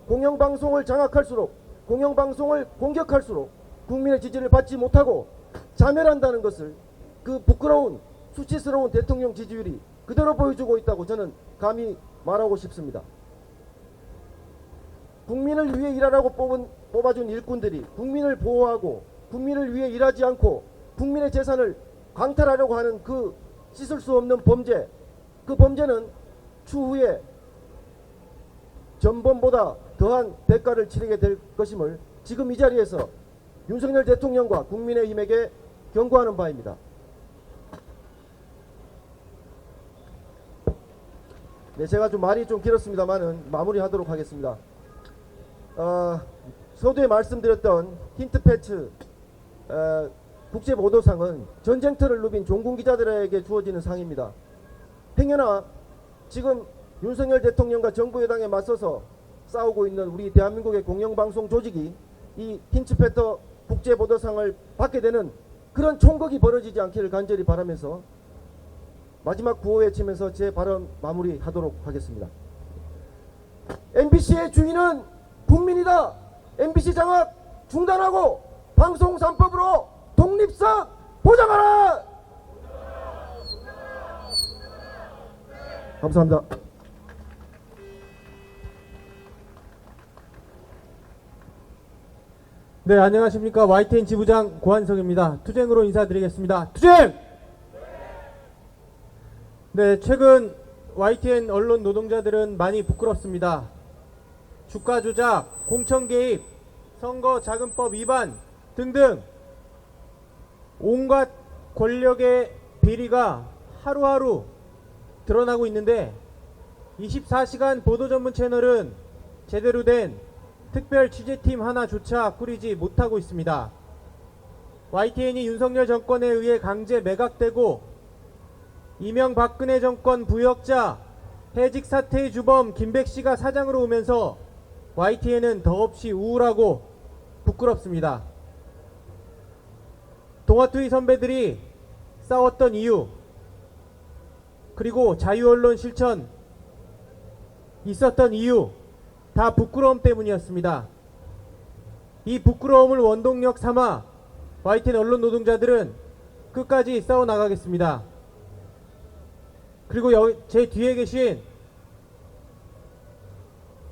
공영방송을 장악할수록, 공영방송을 공격할수록 국민의 지지를 받지 못하고 자멸한다는 것을, 그 부끄러운 수치스러운 대통령 지지율이 그대로 보여주고 있다고 저는 감히 말하고 싶습니다. 국민을 위해 일하라고 뽑아준 일꾼들이 국민을 보호하고 국민을 위해 일하지 않고 국민의 재산을 강탈하려고 하는 그 씻을 수 없는 범죄, 그 범죄는 추후에 전범보다 더한 대가를 치르게 될 것임을 지금 이 자리에서 윤석열 대통령과 국민의힘에게 경고하는 바입니다. 네, 제가 좀 말이 좀 길었습니다만은 마무리하도록 하겠습니다. 서두에 말씀드렸던 힌트패치 국제보도상은 전쟁터를 누빈 종군 기자들에게 주어지는 상입니다. 행여나 지금 윤석열 대통령과 정부 여당에 맞서서 싸우고 있는 우리 대한민국의 공영방송 조직이 이 힌트패치 국제보도상을 받게 되는 그런 총극이 벌어지지 않기를 간절히 바라면서 마지막 구호 외치면서 제 발언 마무리하도록 하겠습니다. MBC의 주인은 국민이다. MBC 장악 중단하고 방송 3법으로 독립성 보장하라. 감사합니다. 네, 안녕하십니까. YTN 지부장 고한석입니다. 투쟁으로 인사드리겠습니다. 투쟁! 네, 최근 YTN 언론 노동자들은 많이 부끄럽습니다. 주가 조작, 공천 개입, 선거자금법 위반 등등 온갖 권력의 비리가 하루하루 드러나고 있는데 24시간 보도 전문 채널은 제대로 된 특별 취재팀 하나조차 꾸리지 못하고 있습니다. YTN이 윤석열 정권에 의해 강제 매각되고 이명박근혜 정권 부역자 해직 사태의 주범 김백씨가 사장으로 오면서 YTN은 더없이 우울하고 부끄럽습니다. 동아투이 선배들이 싸웠던 이유, 그리고 자유언론 실천 있었던 이유, 다 부끄러움 때문이었습니다. 이 부끄러움을 원동력 삼아 YTN 언론 노동자들은 끝까지 싸워나가겠습니다. 그리고 제 뒤에 계신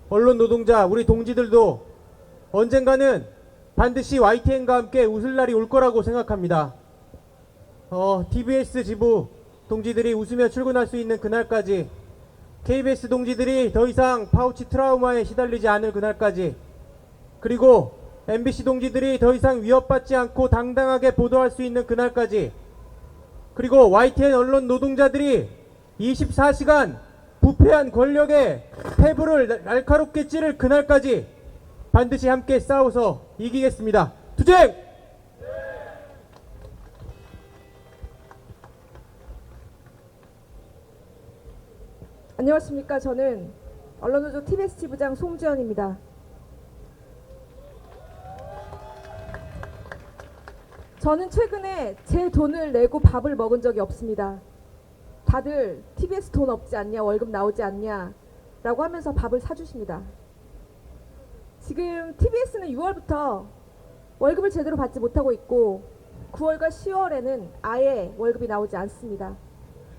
언론 노동자 우리 동지들도 언젠가는 반드시 YTN과 함께 웃을 날이 올 거라고 생각합니다. TBS 지부 동지들이 웃으며 출근할 수 있는 그날까지, KBS 동지들이 더 이상 파우치 트라우마에 시달리지 않을 그날까지, 그리고 MBC 동지들이 더 이상 위협받지 않고 당당하게 보도할 수 있는 그날까지, 그리고 YTN 언론 노동자들이 24시간 부패한 권력의 폐부를 날카롭게 찌를 그날까지 반드시 함께 싸워서 이기겠습니다. 투쟁! 안녕하십니까. 저는 언론노조 TBS 지부장 송지연입니다. 저는 최근에 제 돈을 내고 밥을 먹은 적이 없습니다. 다들 TBS 돈 없지 않냐, 월급 나오지 않냐 라고 하면서 밥을 사주십니다. 지금 TBS는 6월부터 월급을 제대로 받지 못하고 있고 9월과 10월에는 아예 월급이 나오지 않습니다.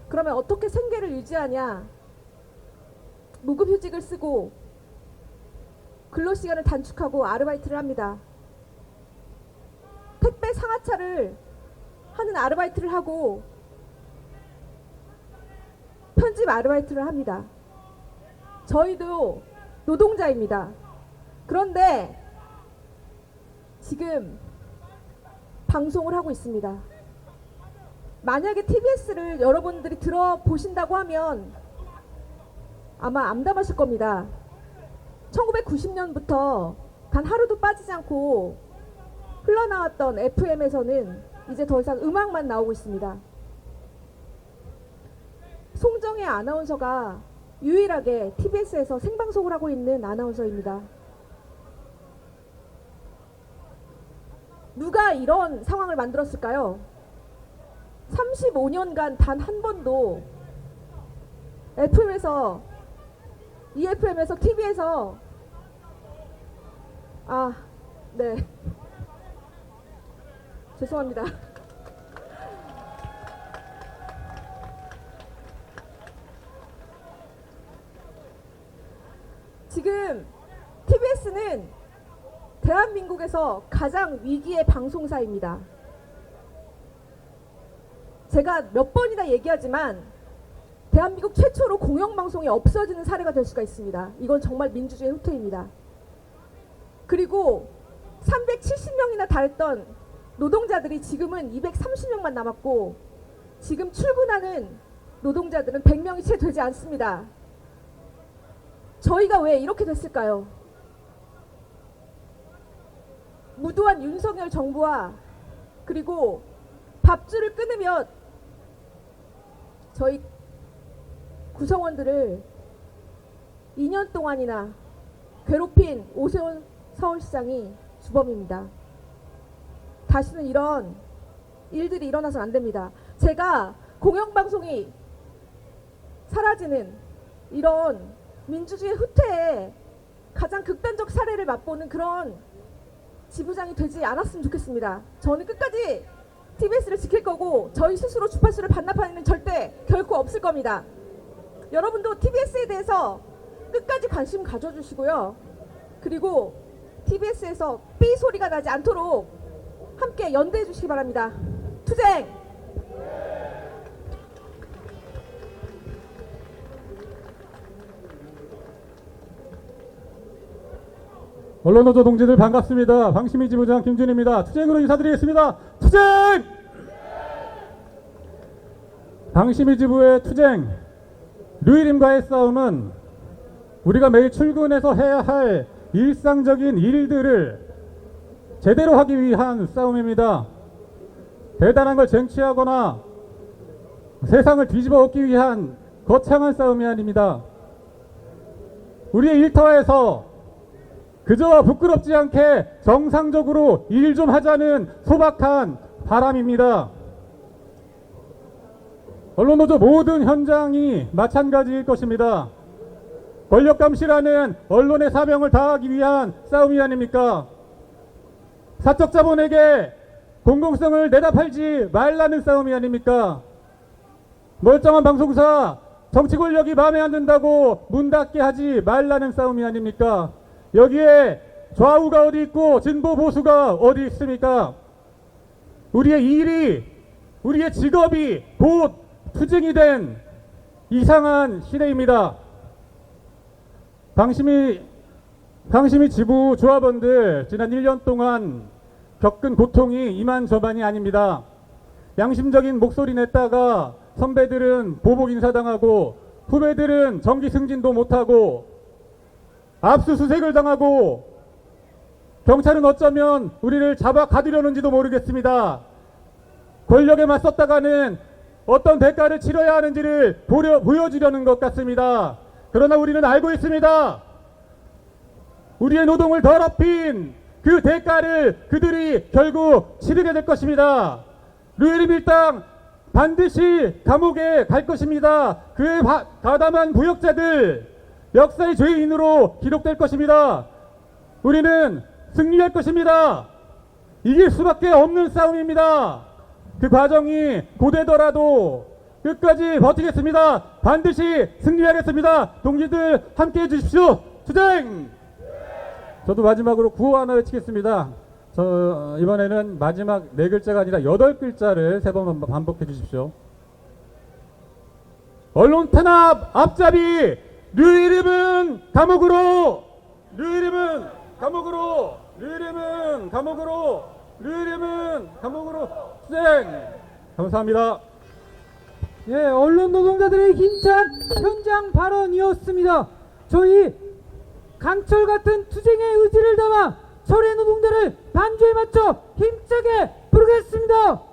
그러면 어떻게 생계를 유지하냐? 무급휴직을 쓰고 근로시간을 단축하고 아르바이트를 합니다. 택배 상하차를 하는 아르바이트를 하고 편집 아르바이트를 합니다. 저희도 노동자입니다. 그런데 지금 방송을 하고 있습니다. 만약에 TBS를 여러분들이 들어보신다고 하면 아마 암담하실 겁니다. 1990년부터 단 하루도 빠지지 않고 흘러나왔던 FM에서는 이제 더 이상 음악만 나오고 있습니다. 송정혜 아나운서가 유일하게 TBS에서 생방송을 하고 있는 아나운서입니다. 누가 이런 상황을 만들었을까요? 35년간 단 한 번도 FM에서, EFM에서, TV에서 네. 죄송합니다. 지금 TBS는 대한민국에서 가장 위기의 방송사입니다. 제가 몇 번이나 얘기하지만 대한민국 최초로 공영방송이 없어지는 사례가 될 수가 있습니다. 이건 정말 민주주의 후퇴입니다. 그리고 370명이나 달했던 노동자들이 지금은 230명만 남았고 지금 출근하는 노동자들은 100명이 채 되지 않습니다. 저희가 왜 이렇게 됐을까요? 무도한 윤석열 정부와 그리고 밥줄을 끊으며 저희 구성원들을 2년 동안이나 괴롭힌 오세훈 서울시장이 주범입니다. 다시는 이런 일들이 일어나서는 안 됩니다. 제가 공영방송이 사라지는 이런 민주주의 후퇴의 가장 극단적 사례를 맛보는 그런 지부장이 되지 않았으면 좋겠습니다. 저는 끝까지 TBS를 지킬 거고 저희 스스로 주파수를 반납하는 일은 절대 결코 없을 겁니다. 여러분도 TBS에 대해서 끝까지 관심 가져주시고요. 그리고 TBS에서 삐 소리가 나지 않도록 함께 연대해 주시기 바랍니다. 투쟁! 언론노조 동지들 반갑습니다. 방심위 지부장 김준입니다. 투쟁으로 인사드리겠습니다. 투쟁! 방심위 지부의 투쟁, 류일임과의 싸움은 우리가 매일 출근해서 해야 할 일상적인 일들을 제대로 하기 위한 싸움입니다. 대단한 걸 쟁취하거나 세상을 뒤집어 엎기 위한 거창한 싸움이 아닙니다. 우리의 일터에서 그저와 부끄럽지 않게 정상적으로 일 좀 하자는 소박한 바람입니다. 언론노조 모든 현장이 마찬가지일 것입니다. 권력감시라는 언론의 사명을 다하기 위한 싸움이 아닙니까? 사적 자본에게 공공성을 내다 팔지 말라는 싸움이 아닙니까? 멀쩡한 방송사 정치 권력이 마음에 안 든다고 문 닫게 하지 말라는 싸움이 아닙니까? 여기에 좌우가 어디 있고 진보 보수가 어디 있습니까? 우리의 일이, 우리의 직업이 곧 투쟁이 된 이상한 시대입니다. 방심이 지부 조합원들 지난 1년 동안 겪은 고통이 이만저만이 아닙니다. 양심적인 목소리 냈다가 선배들은 보복 인사당하고 후배들은 정기 승진도 못하고 압수수색을 당하고 경찰은 어쩌면 우리를 잡아 가두려는지도 모르겠습니다. 권력에 맞섰다가는 어떤 대가를 치러야 하는지를 보여주려는 것 같습니다. 그러나 우리는 알고 있습니다. 우리의 노동을 더럽힌 그 대가를 그들이 결국 치르게 될 것입니다. 류혜림 일당 반드시 감옥에 갈 것입니다. 그의 가담한 부역자들 역사의 죄인으로 기록될 것입니다. 우리는 승리할 것입니다. 이길 수밖에 없는 싸움입니다. 그 과정이 고되더라도 끝까지 버티겠습니다. 반드시 승리하겠습니다. 동지들 함께해 주십시오. 투쟁! 저도 마지막으로 구호 하나 외치겠습니다. 이번에는 마지막 4글자가 아니라 8글자를 3번 반복해 주십시오. 언론 탄압 앞잡이 류혜림은 감옥으로, 류혜림은 감옥으로, 류혜림은 감옥으로, 류혜림은 감옥으로. 투쟁! 감사합니다. 예, 언론 노동자들의 힘찬 현장 발언이었습니다. 저희 강철 같은 투쟁의 의지를 담아 철의 노동자를 반주에 맞춰 힘차게 부르겠습니다.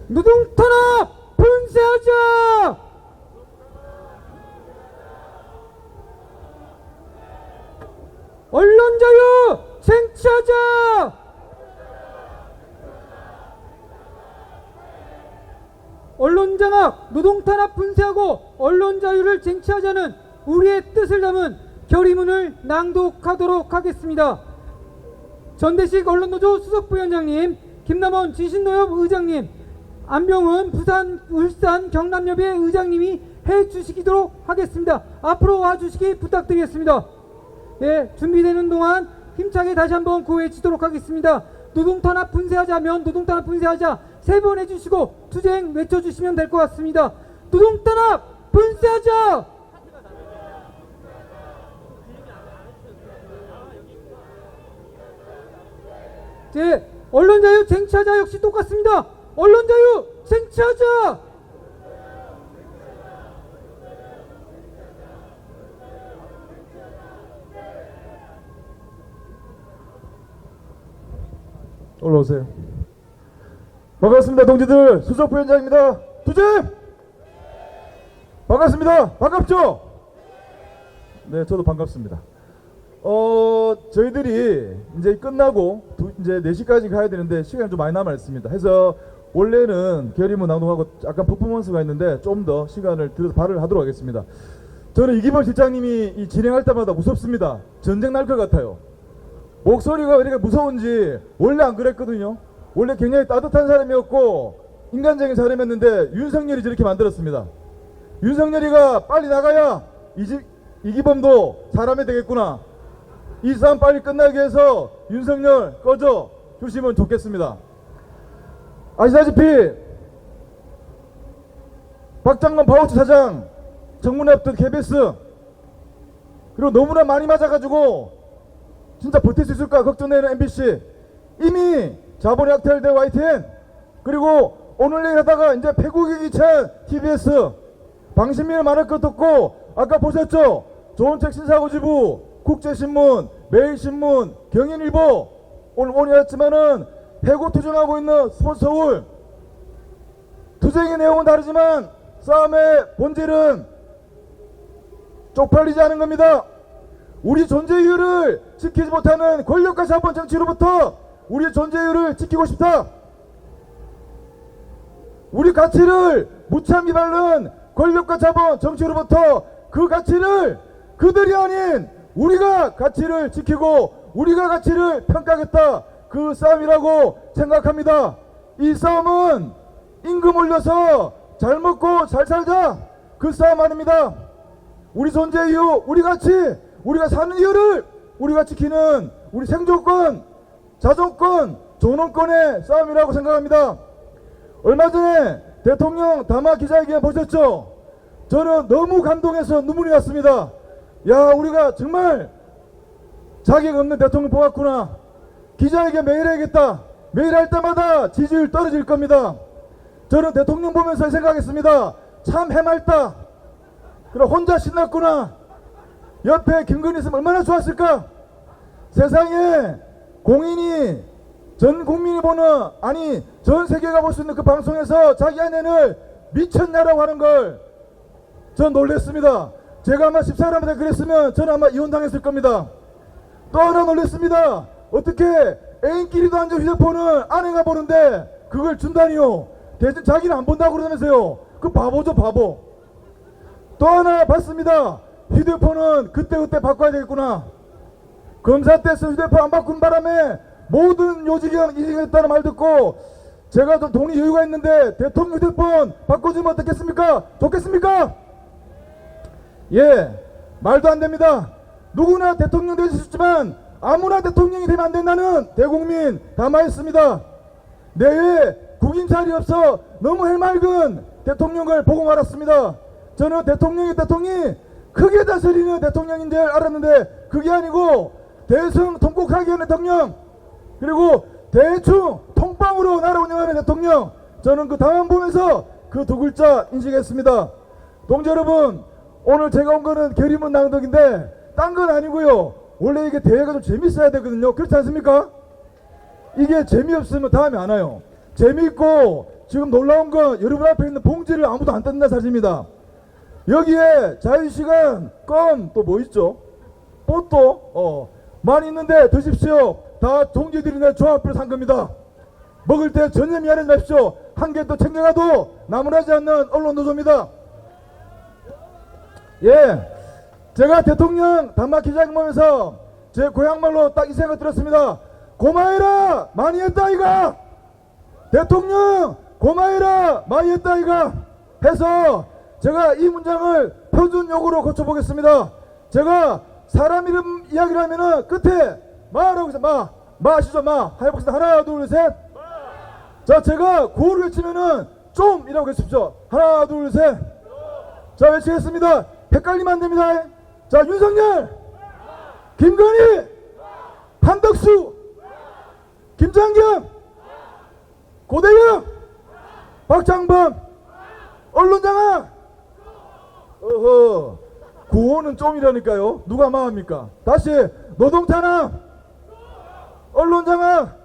노동 탄압 분쇄하자! 언론 자유 쟁취하자! 언론 장악, 노동 탄압 분쇄하고 언론 자유를 쟁취하자는 우리의 뜻을 담은 결의문을 낭독하도록 하겠습니다. 전대식 언론노조 수석부위원장님, 김남원 진신노협 의장님, 안병은 부산, 울산 경남협의 의장님이 해주시도록 하겠습니다. 앞으로 와주시기 부탁드리겠습니다. 예, 준비되는 동안 힘차게 다시 한번 구호해주도록 하겠습니다. 노동탄압 분쇄하자면 노동탄압 분쇄하자 3번 해주시고 투쟁 외쳐주시면 될 것 같습니다. 노동탄압 분쇄하자! 제 언론자유 쟁취하자 역시 똑같습니다. 언론자유 쟁취하자! 올라오세요. 반갑습니다, 동지들. 수석 부위원장입니다. 투쟁! 반갑습니다. 반갑죠? 네, 저도 반갑습니다. 저희들이 이제 끝나고 이제 4시까지 가야 되는데 시간이 좀 많이 남아 있습니다. 해서 원래는 결의문 낭독하고 약간 퍼포먼스가 있는데 좀 더 시간을 들여서 발언을 하도록 하겠습니다. 저는 이기범 실장님이 이 진행할 때마다 무섭습니다. 전쟁 날 것 같아요. 목소리가 왜 이렇게 무서운지 원래 안 그랬거든요. 원래 굉장히 따뜻한 사람이었고 인간적인 사람이었는데 윤석열이 저렇게 만들었습니다. 윤석열이가 빨리 나가야 이기범도 사람이 되겠구나. 이 싸움 빨리 끝나게 해서 윤석열 꺼져 주시면 좋겠습니다. 아시다시피 박장관 파우치 사장, 정문에 없던 KBS, 그리고 너무나 많이 맞아가지고 진짜 버틸 수 있을까 걱정되는 MBC, 이미 자본이 약탈된 YTN, 그리고 오늘 얘기 하다가 이제 패국이 귀찬 TBS, 방심민을 말할 것도 없고 아까 보셨죠? 좋은 책 신사고지부, 국제신문, 매일신문, 경인일보, 오늘 했지만은 해고 투쟁하고 있는 스포츠 서울. 투쟁의 내용은 다르지만 싸움의 본질은 쪽팔리지 않은 겁니다. 우리 존재 이유를 지키지 못하는 권력과 자본 정치로부터 우리 존재 이유를 지키고 싶다. 우리 가치를 무참히 밟는 권력과 자본 정치로부터 그 가치를 그들이 아닌 우리가 가치를 지키고 우리가 가치를 평가하겠다. 그 싸움이라고 생각합니다. 이 싸움은 임금 올려서 잘 먹고 잘 살자, 그 싸움 아닙니다. 우리 존재 이유, 우리 가치, 우리가 사는 이유를 우리가 지키는 우리 생존권, 자존권, 존엄권의 싸움이라고 생각합니다. 얼마 전에 대통령 담화 기자회견 보셨죠? 저는 너무 감동해서 눈물이 났습니다. 야, 우리가 정말 자격 없는 대통령 뽑았구나. 기자회견 매일 해야겠다. 매일 할 때마다 지지율 떨어질 겁니다. 저는 대통령 보면서 생각했습니다. 참 해맑다. 그럼 혼자 신났구나. 옆에 김건희 있으면 얼마나 좋았을까. 세상에 공인이 전 국민이 보는, 아니 전 세계가 볼 수 있는 그 방송에서 자기 아내를 미쳤냐라고 하는 걸 전 놀랬습니다. 제가 아마 14년마다 그랬으면 저는 아마 이혼당했을 겁니다. 또 하나 놀랬습니다. 어떻게 애인끼리도 앉아 휴대폰을 아내가 보는데 그걸 준다니요. 대신 자기는 안 본다고 그러면서요. 그 바보죠, 바보. 또 하나 봤습니다. 휴대폰은 그때그때 바꿔야 되겠구나. 검사 때서 휴대폰 안 바꾼 바람에 모든 요직형 이직했다는 말 듣고 제가 좀 돈이 여유가 있는데 대통령 휴대폰 바꿔주면 어떻겠습니까? 좋겠습니까? 예, 말도 안 됩니다. 누구나 대통령 될 수 있지만 아무나 대통령이 되면 안 된다는 대국민 담아있습니다. 내외 국인살이 없어 너무 해맑은 대통령을 보고 말았습니다. 저는 대통령이 크게 다스리는 대통령인 줄 알았는데 그게 아니고 대승 통곡하게 하는 대통령, 그리고 대충 통빵으로 나라 운영하는 대통령. 저는 그 당원 보면서 그 두 글자 인식했습니다. 동지 여러분, 오늘 제가 온 거는 결의문 낭독인데 딴 건 아니고요. 원래 이게 대회가 좀 재밌어야 되거든요. 그렇지 않습니까? 이게 재미없으면 다음에 안 와요. 재미있고 지금 놀라운 건 여러분 앞에 있는 봉지를 아무도 안 뜯는다 사실입니다. 여기에 자유시간, 껌, 또 뭐 있죠? 꽃도 많이 있는데 드십시오. 다 동지들이 내 조합으로 산 겁니다. 먹을 때 전혀 미안하지 마십시오. 한 개 또 챙겨가도 나무라지 않는 언론노조입니다. 예, 제가 대통령 담화 기자회견 보면서 제 고향말로 딱 이 생각 들었습니다. 고마해라 많이 했다 이가. 대통령 고마해라 많이 했다 이가 해서 제가 이 문장을 표준용어로 고쳐보겠습니다. 제가 사람 이름 이야기를 하면은 끝에 마라고 해서 마 아시죠? 마 해봅시다. 하나 둘 셋. 자 제가 구호를 외치면은 좀이라고 해주십시오. 하나 둘 셋. 자 외치겠습니다. 헷갈리면 안 됩니다. 자 윤석열, 김건희, 한덕수, 김장겸, 고대영, 박장범, 언론장악. 어허, 구호는 좀이라니까요. 누가 망합니까? 다시 노동탄압, 언론장악,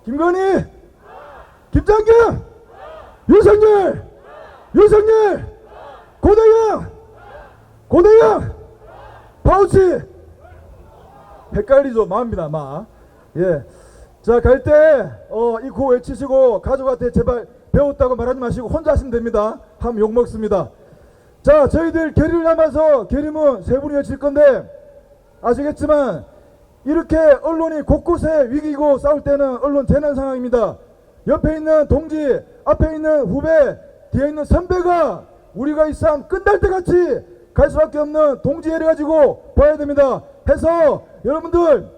김건희, 김장겸, 윤석열, 고대영, 파우치. 헷갈리죠? 마입니다, 마. 예. 자, 갈 때, 이 구호 외치시고, 가족한테 제발 배웠다고 말하지 마시고, 혼자 하시면 됩니다. 하면 욕먹습니다. 자, 저희들 결의를 남아서 결의문 세 분이 외칠 건데, 아시겠지만, 이렇게 언론이 곳곳에 위기고 싸울 때는 언론 재난 상황입니다. 옆에 있는 동지, 앞에 있는 후배, 뒤에 있는 선배가 우리가 이 싸움 끝날 때같이 갈 수밖에 없는 동지애를 가지고 봐야 됩니다. 해서 여러분들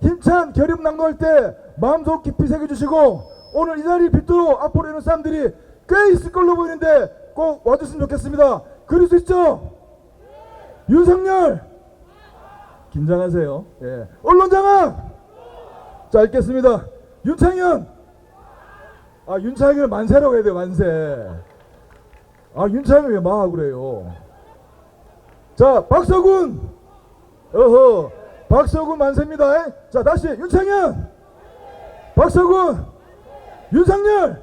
힘찬 결의문 낭독할 때 마음속 깊이 새겨주시고 오늘 이 자리를 빌도록 앞으로 있는 사람들이 꽤 있을 걸로 보이는데 꼭 와줬으면 좋겠습니다. 그럴 수 있죠? 윤석열 긴장하세요. 예. 언론장악. 자 읽겠습니다. 윤창현. 윤창현을 만세라고 해야 돼요. 만세. 윤창현 왜 마하고 그래요? 자 박서군. 어허, 박서군 만세입니다. 자 다시 윤창현, 박서군, 윤석열.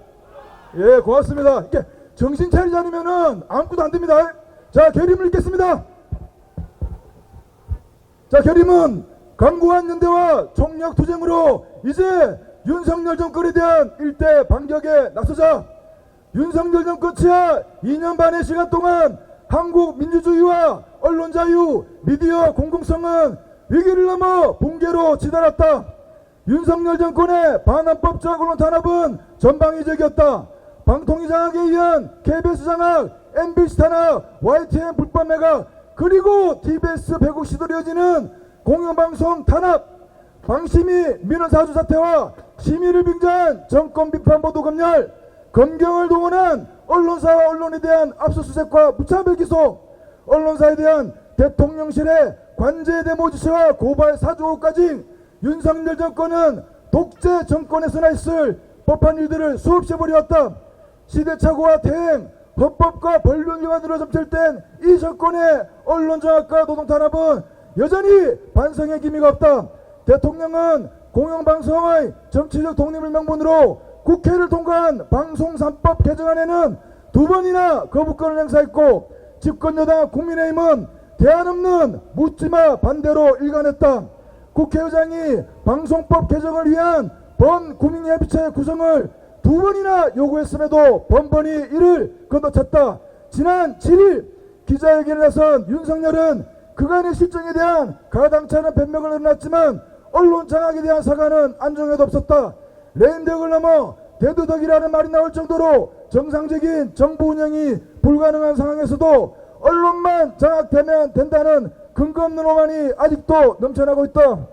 예, 고맙습니다. 이렇게 정신 차리지 않으면은 아무것도 안 됩니다. 자 결의문 읽겠습니다. 자 결의문 강고한 연대와 총력 투쟁으로 이제 윤석열 정권에 대한 일대 반격에 나서자. 윤석열 정권 치하 2년 반의 시간 동안 한국 민주주의와 언론 자유, 미디어 공공성은 위기를 넘어 붕괴로 치달았다. 윤석열 정권의 반헌법적 언론 탄압은 전방위적이었다. 방통위 장악에 의한 KBS 장악, MBC 탄압, YTN 불법 매각, 그리고 TBS 배국 시도로 이어지는 공영방송 탄압, 방심위 민원사주 사태와 심의를 빙자한 정권 비판 보도 검열, 검경을 동원한 언론사와 언론에 대한 압수수색과 무차별 기소, 언론사에 대한 대통령실의 관제 데모 지시와 고발 사주까지 윤석열 정권은 독재 정권에서나 있을 법한 일들을 수없이 벌여왔다. 시대착오와 대행, 헌법과 법률 위반으로 점철된 이 정권의 언론장악과 노동탄압은 여전히 반성의 기미가 없다. 대통령은 공영방송의 정치적 독립을 명분으로 국회를 통과한 방송 3법 개정안에는 2번이나 거부권을 행사했고 집권여당 국민의힘은 대안 없는 묻지마 반대로 일관했다. 국회의장이 방송법 개정을 위한 범국민협의체 구성을 2번이나 요구했음에도 번번이 이를 건너찼다. 지난 7일 기자회견에 나선 윤석열은 그간의 실정에 대한 가당찮은 변명을 내놨지만 언론 장악에 대한 사과는 안중에도 없었다. 레임덕을 넘어 대두덕이라는 말이 나올 정도로 정상적인 정부 운영이 불가능한 상황에서도 언론만 장악되면 된다는 근거 없는 오만이 아직도 넘쳐나고 있다.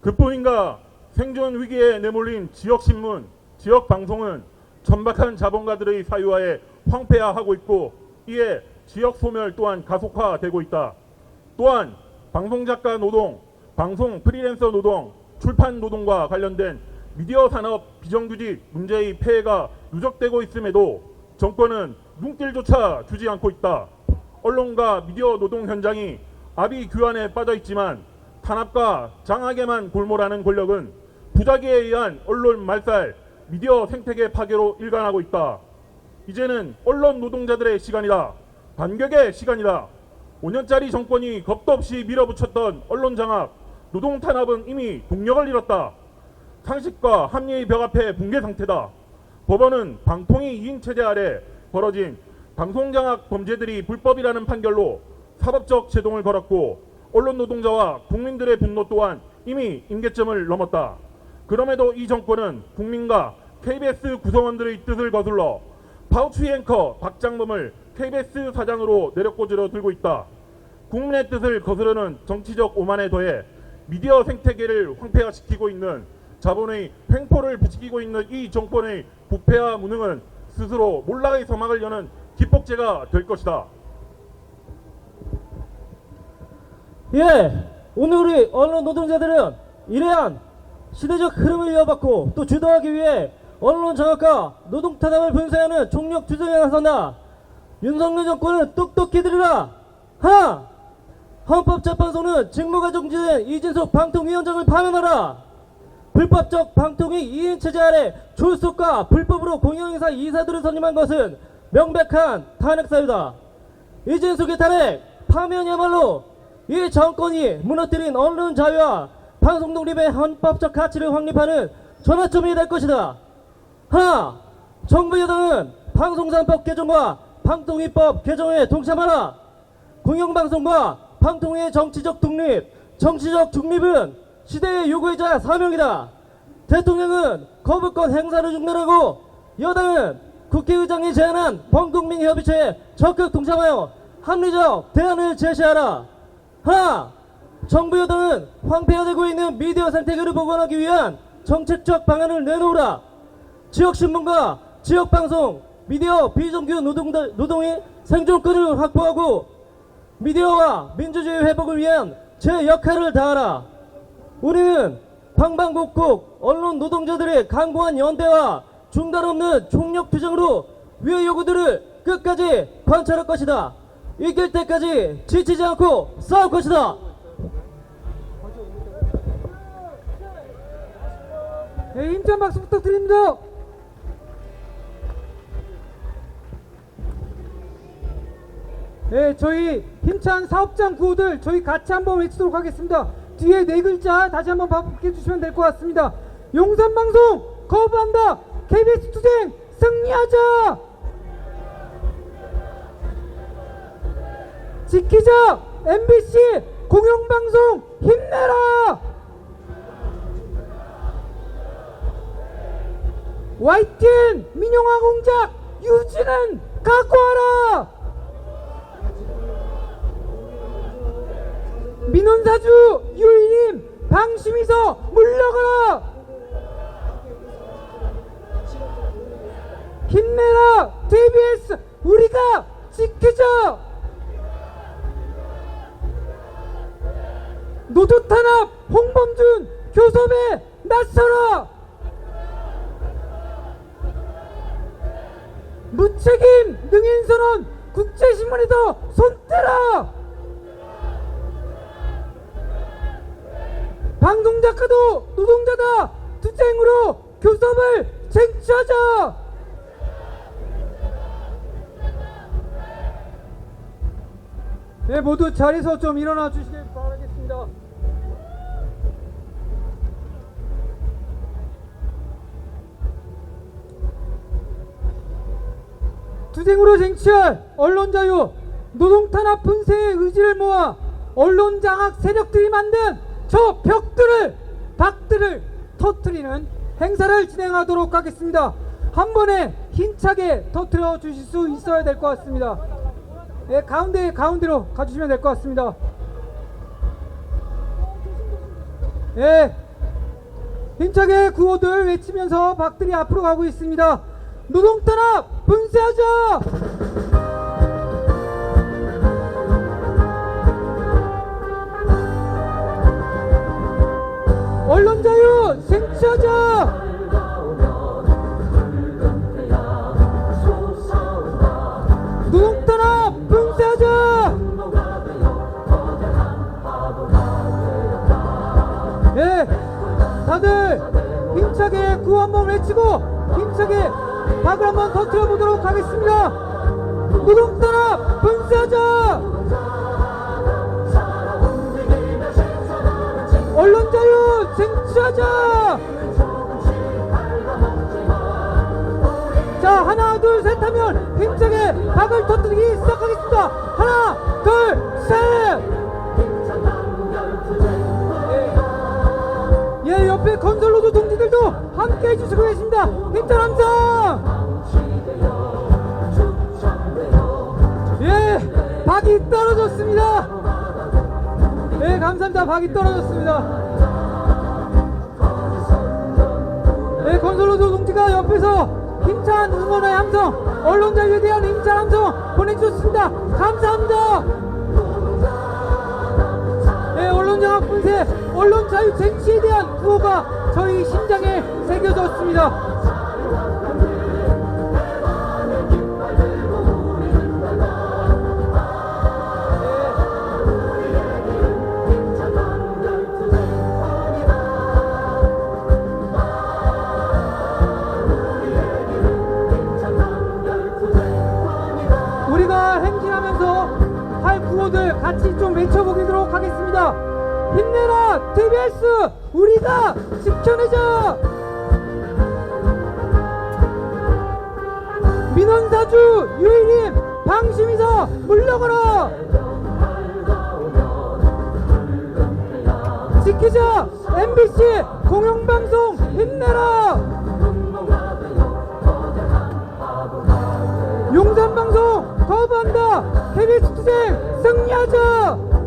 그뿐인가 생존 위기에 내몰린 지역신문, 지역방송은 천박한 자본가들의 사유화에 황폐화하고 있고 이에 지역 소멸 또한 가속화되고 있다. 또한 방송작가 노동, 방송 프리랜서 노동, 출판 노동과 관련된 미디어 산업 비정규직 문제의 폐해가 누적되고 있음에도 정권은 눈길조차 주지 않고 있다. 언론과 미디어 노동 현장이 아비 규환에 빠져 있지만 탄압과 장악에만 골몰하는 권력은 부작위에 의한 언론 말살, 미디어 생태계 파괴로 일관하고 있다. 이제는 언론 노동자들의 시간이다. 반격의 시간이다. 5년짜리 정권이 겁도 없이 밀어붙였던 언론 장악, 노동 탄압은 이미 동력을 잃었다. 상식과 합리의 벽 앞에 붕괴 상태다. 법원은 방통위 2인 체제 아래 벌어진 방송장악 범죄들이 불법이라는 판결로 사법적 제동을 걸었고 언론 노동자와 국민들의 분노 또한 이미 임계점을 넘었다. 그럼에도 이 정권은 국민과 KBS 구성원들의 뜻을 거슬러 파우치 앵커 박장범을 KBS 사장으로 내려꽂으려 들고 있다. 국민의 뜻을 거스르는 정치적 오만에 더해 미디어 생태계를 황폐화시키고 있는 자본의 횡포를 부추기고 있는 이 정권의 부패와 무능은 스스로 몰락의 서막을 여는 기폭제가 될 것이다. 예, 오늘 우리 언론 노동자들은 이러한 시대적 흐름을 이어받고 또 주도하기 위해 언론 장악과 노동 탄압을 분쇄하는 총력 투쟁에 나선다. 윤석열 정권은 똑똑히 들으라. 하나, 헌법재판소는 직무가 정지된 이진숙 방통위원장을 파면하라. 불법적 방통위 2인 체제 아래 졸속과 불법으로 공영회사 이사들을 선임한 것은 명백한 탄핵 사유다. 이진숙의 탄핵, 파면이야말로 이 정권이 무너뜨린 언론 자유와 방송 독립의 헌법적 가치를 확립하는 전환점이 될 것이다. 하나, 정부 여당은 방송산법 개정과 방통위법 개정에 동참하라. 공영방송과 방통위의 정치적 독립, 정치적 중립은 시대의 요구이자 사명이다. 대통령은 거부권 행사를 중단하고 여당은 국회의장이 제안한 범국민 협의체에 적극 동참하여 합리적 대안을 제시하라. 하나, 정부 여당은 황폐화되고 있는 미디어 생태계를 복원하기 위한 정책적 방안을 내놓으라. 지역신문과 지역방송, 미디어 비정규 노동의 생존권을 확보하고 미디어와 민주주의 회복을 위한 제 역할을 다하라. 우리는 방방곡곡 언론 노동자들의 강고한 연대와 중단 없는 총력 투쟁으로 위의 요구들을 끝까지 관철할 것이다. 이길 때까지 지치지 않고 싸울 것이다. 네, 힘찬 박수 부탁드립니다. 네, 저희 힘찬 사업장 구호들 저희 같이 한번 외치도록 하겠습니다. 뒤에 네 글자 다시 한번 반복해 주시면 될 것 같습니다. 용산방송 거부한다. KBS 투쟁 승리하자. 지키자. MBC 공영방송 힘내라. YTN 민영화 공작 유지는 각오하라. 민원사주 유일임 방심해서 물러가라. 힘내라 TBS 우리가 지키자. 노조탄압 홍범준 교섭에 나서라. 무책임 능인선언 국제신문에서 손떼라. 방송작가도 노동자다. 투쟁으로 교섭을 쟁취하자. 네, 모두 자리에서 좀 일어나 주시길 바라겠습니다. 투쟁으로 쟁취할 언론자유, 노동탄압 분쇄의 의지를 모아 언론장악 세력들이 만든 저 박들을 터뜨리는 행사를 진행하도록 하겠습니다. 한 번에 힘차게 터뜨려 주실 수 있어야 될 것 같습니다. 네, 가운데로 가주시면 될 것 같습니다. 네, 힘차게 구호들 외치면서 박들이 앞으로 가고 있습니다. 노동탄압 분쇄하자! 언론자유 쟁취하자! 노동탄압 분쇄하자! 예, 다들 힘차게 구호 한번 외치고 힘차게 박을 한번 터뜨려 보도록 하겠습니다. 노동탄압 분쇄하자! 언론자유 쟁취하자! 자, 하나 둘 셋 하면 힘차게 박을 터뜨리기 시작하겠습니다. 하나 둘 셋! 예, 옆에 건설로도 동지들 오늘도 함께 해주시고 계십니다. 힘찬 함성! 예, 박이 떨어졌습니다. 예, 감사합니다. 박이 떨어졌습니다. 예, 건설노조 동지가 옆에서 힘찬 응원의 함성, 언론 자유에 대한 힘찬 함성 보내주셨습니다. 감사합니다. 예, 언론장악 분쇄, 언론 자유 쟁취에 대한 구호가 저희 심장에 새겨졌습니다. 우리가 행진하면서 할 구호들 같이 좀 외쳐보도록 하겠습니다. 힘내라 TBS, 우리가 지켜내자. 민원사주 유일임 방심이서 물러가라. 지키자 MBC 공영방송 힘내라. 용산방송 거부한다. KBS 투쟁 승리하자.